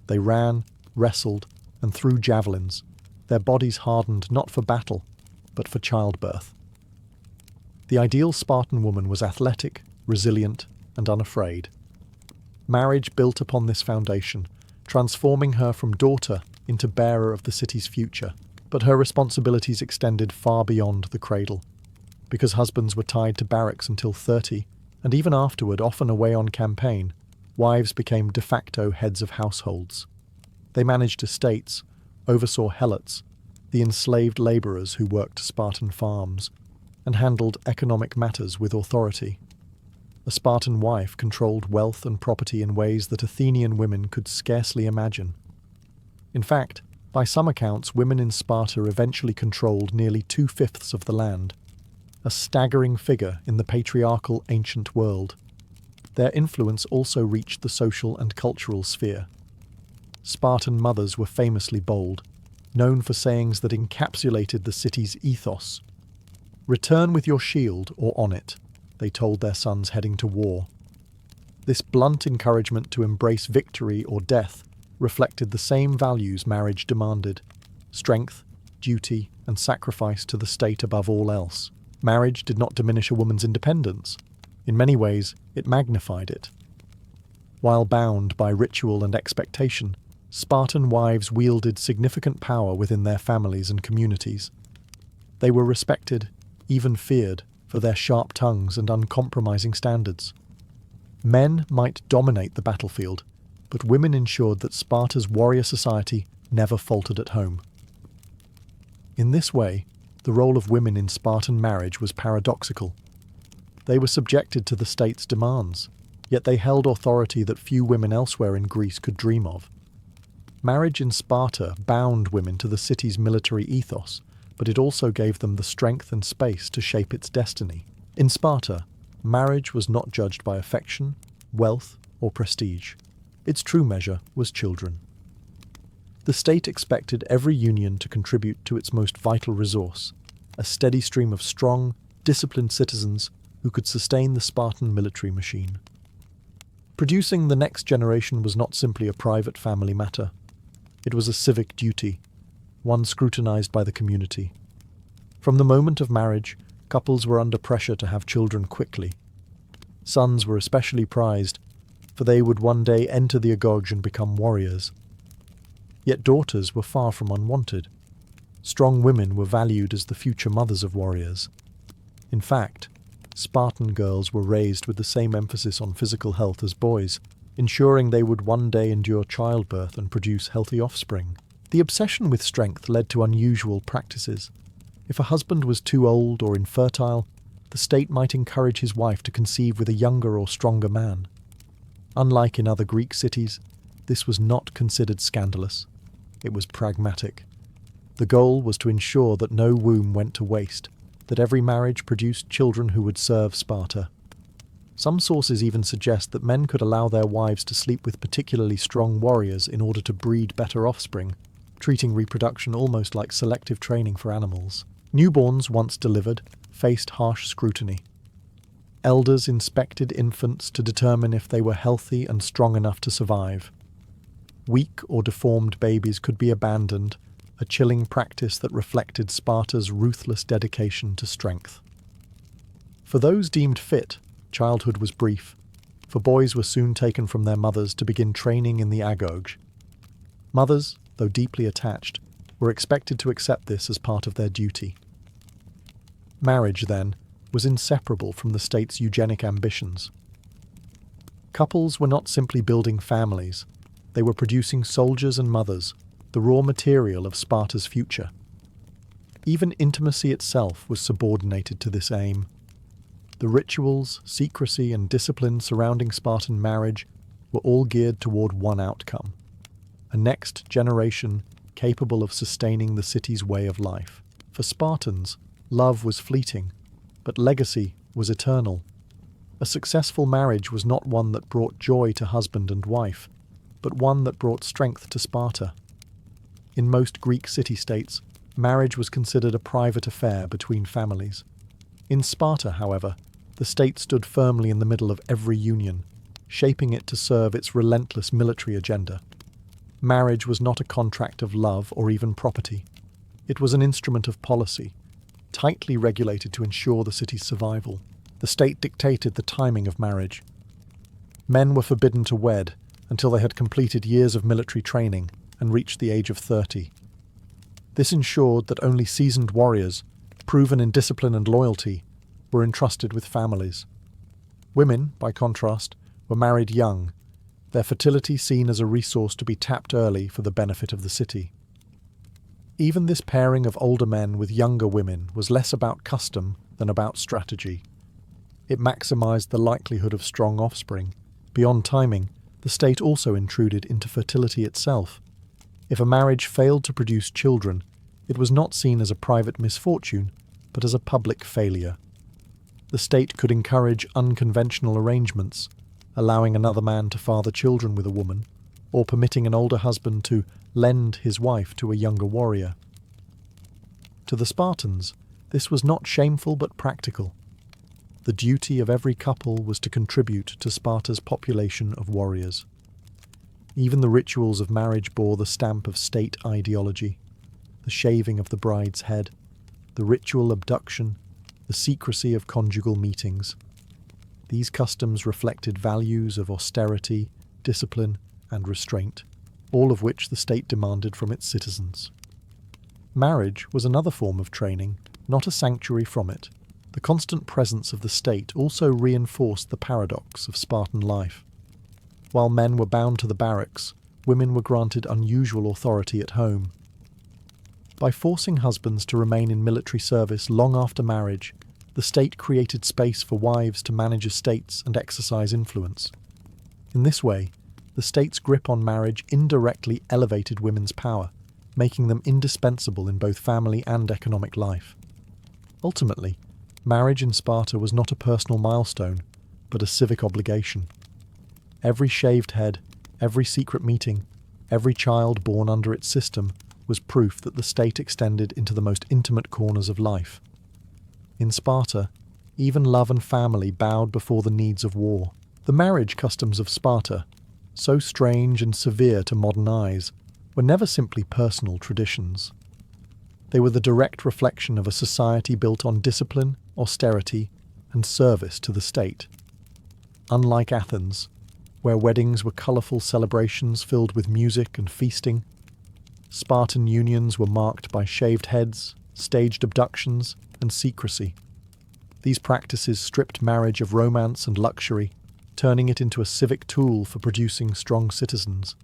They ran, wrestled, and threw javelins, their bodies hardened not for battle, but for childbirth. The ideal Spartan woman was athletic, resilient, and unafraid. Marriage built upon this foundation, transforming her from daughter into bearer of the city's future. But her responsibilities extended far beyond the cradle. Because husbands were tied to barracks until 30, and even afterward often away on campaign, wives became de facto heads of households. They managed estates, oversaw helots, the enslaved labourers who worked Spartan farms, and handled economic matters with authority. A Spartan wife controlled wealth and property in ways that Athenian women could scarcely imagine. In fact, by some accounts, women in Sparta eventually controlled nearly 2/5 of the land, a staggering figure in the patriarchal ancient world. Their influence also reached the social and cultural sphere. Spartan mothers were famously bold, known for sayings that encapsulated the city's ethos. "Return with your shield or on it," they told their sons heading to war. This blunt encouragement to embrace victory or death reflected the same values marriage demanded: strength, duty, and sacrifice to the state above all else. Marriage did not diminish a woman's independence. In many ways, it magnified it. While bound by ritual and expectation, Spartan wives wielded significant power within their families and communities. They were respected, even feared, for their sharp tongues and uncompromising standards. Men might dominate the battlefield, but women ensured that Sparta's warrior society never faltered at home. In this way, the role of women in Spartan marriage was paradoxical. They were subjected to the state's demands, yet they held authority that few women elsewhere in Greece could dream of. Marriage in Sparta bound women to the city's military ethos, but it also gave them the strength and space to shape its destiny. In Sparta, marriage was not judged by affection, wealth, or prestige. Its true measure was children. The state expected every union to contribute to its most vital resource, a steady stream of strong, disciplined citizens who could sustain the Spartan military machine. Producing the next generation was not simply a private family matter. It was a civic duty, one scrutinized by the community. From the moment of marriage, couples were under pressure to have children quickly. Sons were especially prized, for they would one day enter the agoge and become warriors. Yet daughters were far from unwanted. Strong women were valued as the future mothers of warriors. In fact, Spartan girls were raised with the same emphasis on physical health as boys, ensuring they would one day endure childbirth and produce healthy offspring. The obsession with strength led to unusual practices. If a husband was too old or infertile, the state might encourage his wife to conceive with a younger or stronger man. Unlike in other Greek cities, this was not considered scandalous. It was pragmatic. The goal was to ensure that no womb went to waste, that every marriage produced children who would serve Sparta. Some sources even suggest that men could allow their wives to sleep with particularly strong warriors in order to breed better offspring, treating reproduction almost like selective training for animals. Newborns, once delivered, faced harsh scrutiny. Elders inspected infants to determine if they were healthy and strong enough to survive. Weak or deformed babies could be abandoned, a chilling practice that reflected Sparta's ruthless dedication to strength. For those deemed fit, childhood was brief, for boys were soon taken from their mothers to begin training in the agoge. Mothers, though deeply attached, were expected to accept this as part of their duty. Marriage, then, was inseparable from the state's eugenic ambitions. Couples were not simply building families, they were producing soldiers and mothers, the raw material of Sparta's future. Even intimacy itself was subordinated to this aim. The rituals, secrecy, and discipline surrounding Spartan marriage were all geared toward one outcome: a next generation capable of sustaining the city's way of life. For Spartans, love was fleeting, but legacy was eternal. A successful marriage was not one that brought joy to husband and wife, but one that brought strength to Sparta. In most Greek city-states, marriage was considered a private affair between families. In Sparta, however, the state stood firmly in the middle of every union, shaping it to serve its relentless military agenda. Marriage was not a contract of love or even property. It was an instrument of policy, tightly regulated to ensure the city's survival. The state dictated the timing of marriage. Men were forbidden to wed until they had completed years of military training and reached the age of 30. This ensured that only seasoned warriors, proven in discipline and loyalty, were entrusted with families. Women, by contrast, were married young, their fertility seen as a resource to be tapped early for the benefit of the city. Even this pairing of older men with younger women was less about custom than about strategy. It maximized the likelihood of strong offspring. Beyond timing, the state also intruded into fertility itself. If a marriage failed to produce children, it was not seen as a private misfortune, but as a public failure. The state could encourage unconventional arrangements, allowing another man to father children with a woman, or permitting an older husband to lend his wife to a younger warrior. To the Spartans, this was not shameful but practical. The duty of every couple was to contribute to Sparta's population of warriors. Even the rituals of marriage bore the stamp of state ideology: the shaving of the bride's head, the ritual abduction, the secrecy of conjugal meetings. These customs reflected values of austerity, discipline, and restraint, all of which the state demanded from its citizens. Marriage was another form of training, not a sanctuary from it. The constant presence of the state also reinforced the paradox of Spartan life. While men were bound to the barracks, women were granted unusual authority at home. By forcing husbands to remain in military service long after marriage, the state created space for wives to manage estates and exercise influence. In this way, the state's grip on marriage indirectly elevated women's power, making them indispensable in both family and economic life. Ultimately, marriage in Sparta was not a personal milestone, but a civic obligation. Every shaved head, every secret meeting, every child born under its system was proof that the state extended into the most intimate corners of life. In Sparta, even love and family bowed before the needs of war. The marriage customs of Sparta, so strange and severe to modern eyes, were never simply personal traditions. They were the direct reflection of a society built on discipline, austerity, and service to the state. Unlike Athens, where weddings were colourful celebrations filled with music and feasting, Spartan unions were marked by shaved heads, staged abductions, and secrecy. These practices stripped marriage of romance and luxury, turning it into a civic tool for producing strong citizens.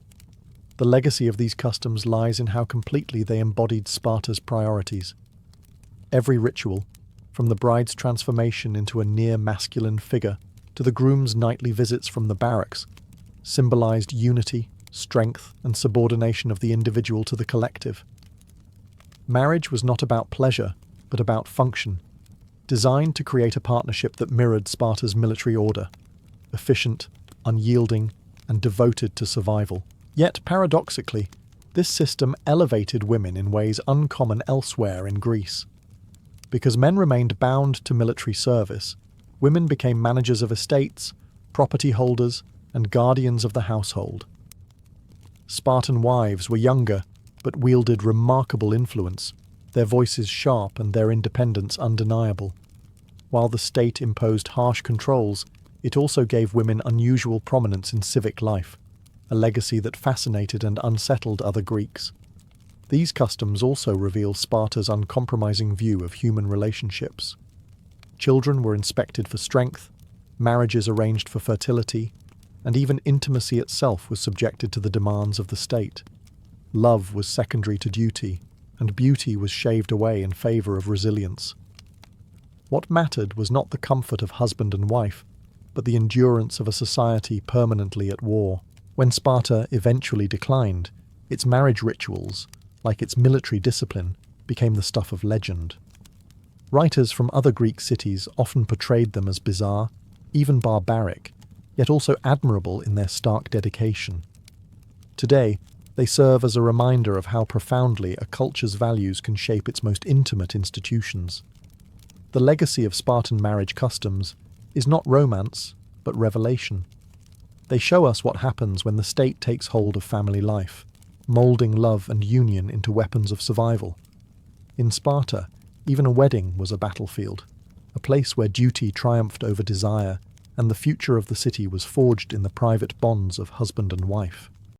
The legacy of these customs lies in how completely they embodied Sparta's priorities. Every ritual, from the bride's transformation into a near-masculine figure to the groom's nightly visits from the barracks, symbolized unity, strength, and subordination of the individual to the collective. Marriage was not about pleasure, but about function, designed to create a partnership that mirrored Sparta's military order, efficient, unyielding, and devoted to survival. Yet, paradoxically, this system elevated women in ways uncommon elsewhere in Greece. Because men remained bound to military service, women became managers of estates, property holders, and guardians of the household. Spartan wives were younger, but wielded remarkable influence, their voices sharp and their independence undeniable. While the state imposed harsh controls, it also gave women unusual prominence in civic life, a legacy that fascinated and unsettled other Greeks. These customs also reveal Sparta's uncompromising view of human relationships. Children were inspected for strength, marriages arranged for fertility, and even intimacy itself was subjected to the demands of the state. Love was secondary to duty, and beauty was shaved away in favour of resilience. What mattered was not the comfort of husband and wife, but the endurance of a society permanently at war. When Sparta eventually declined, its marriage rituals, like its military discipline, became the stuff of legend. Writers from other Greek cities often portrayed them as bizarre, even barbaric, yet also admirable in their stark dedication. Today, they serve as a reminder of how profoundly a culture's values can shape its most intimate institutions. The legacy of Spartan marriage customs is not romance, but revelation. They show us what happens when the state takes hold of family life, moulding love and union into weapons of survival. In Sparta, even a wedding was a battlefield, a place where duty triumphed over desire, and the future of the city was forged in the private bonds of husband and wife.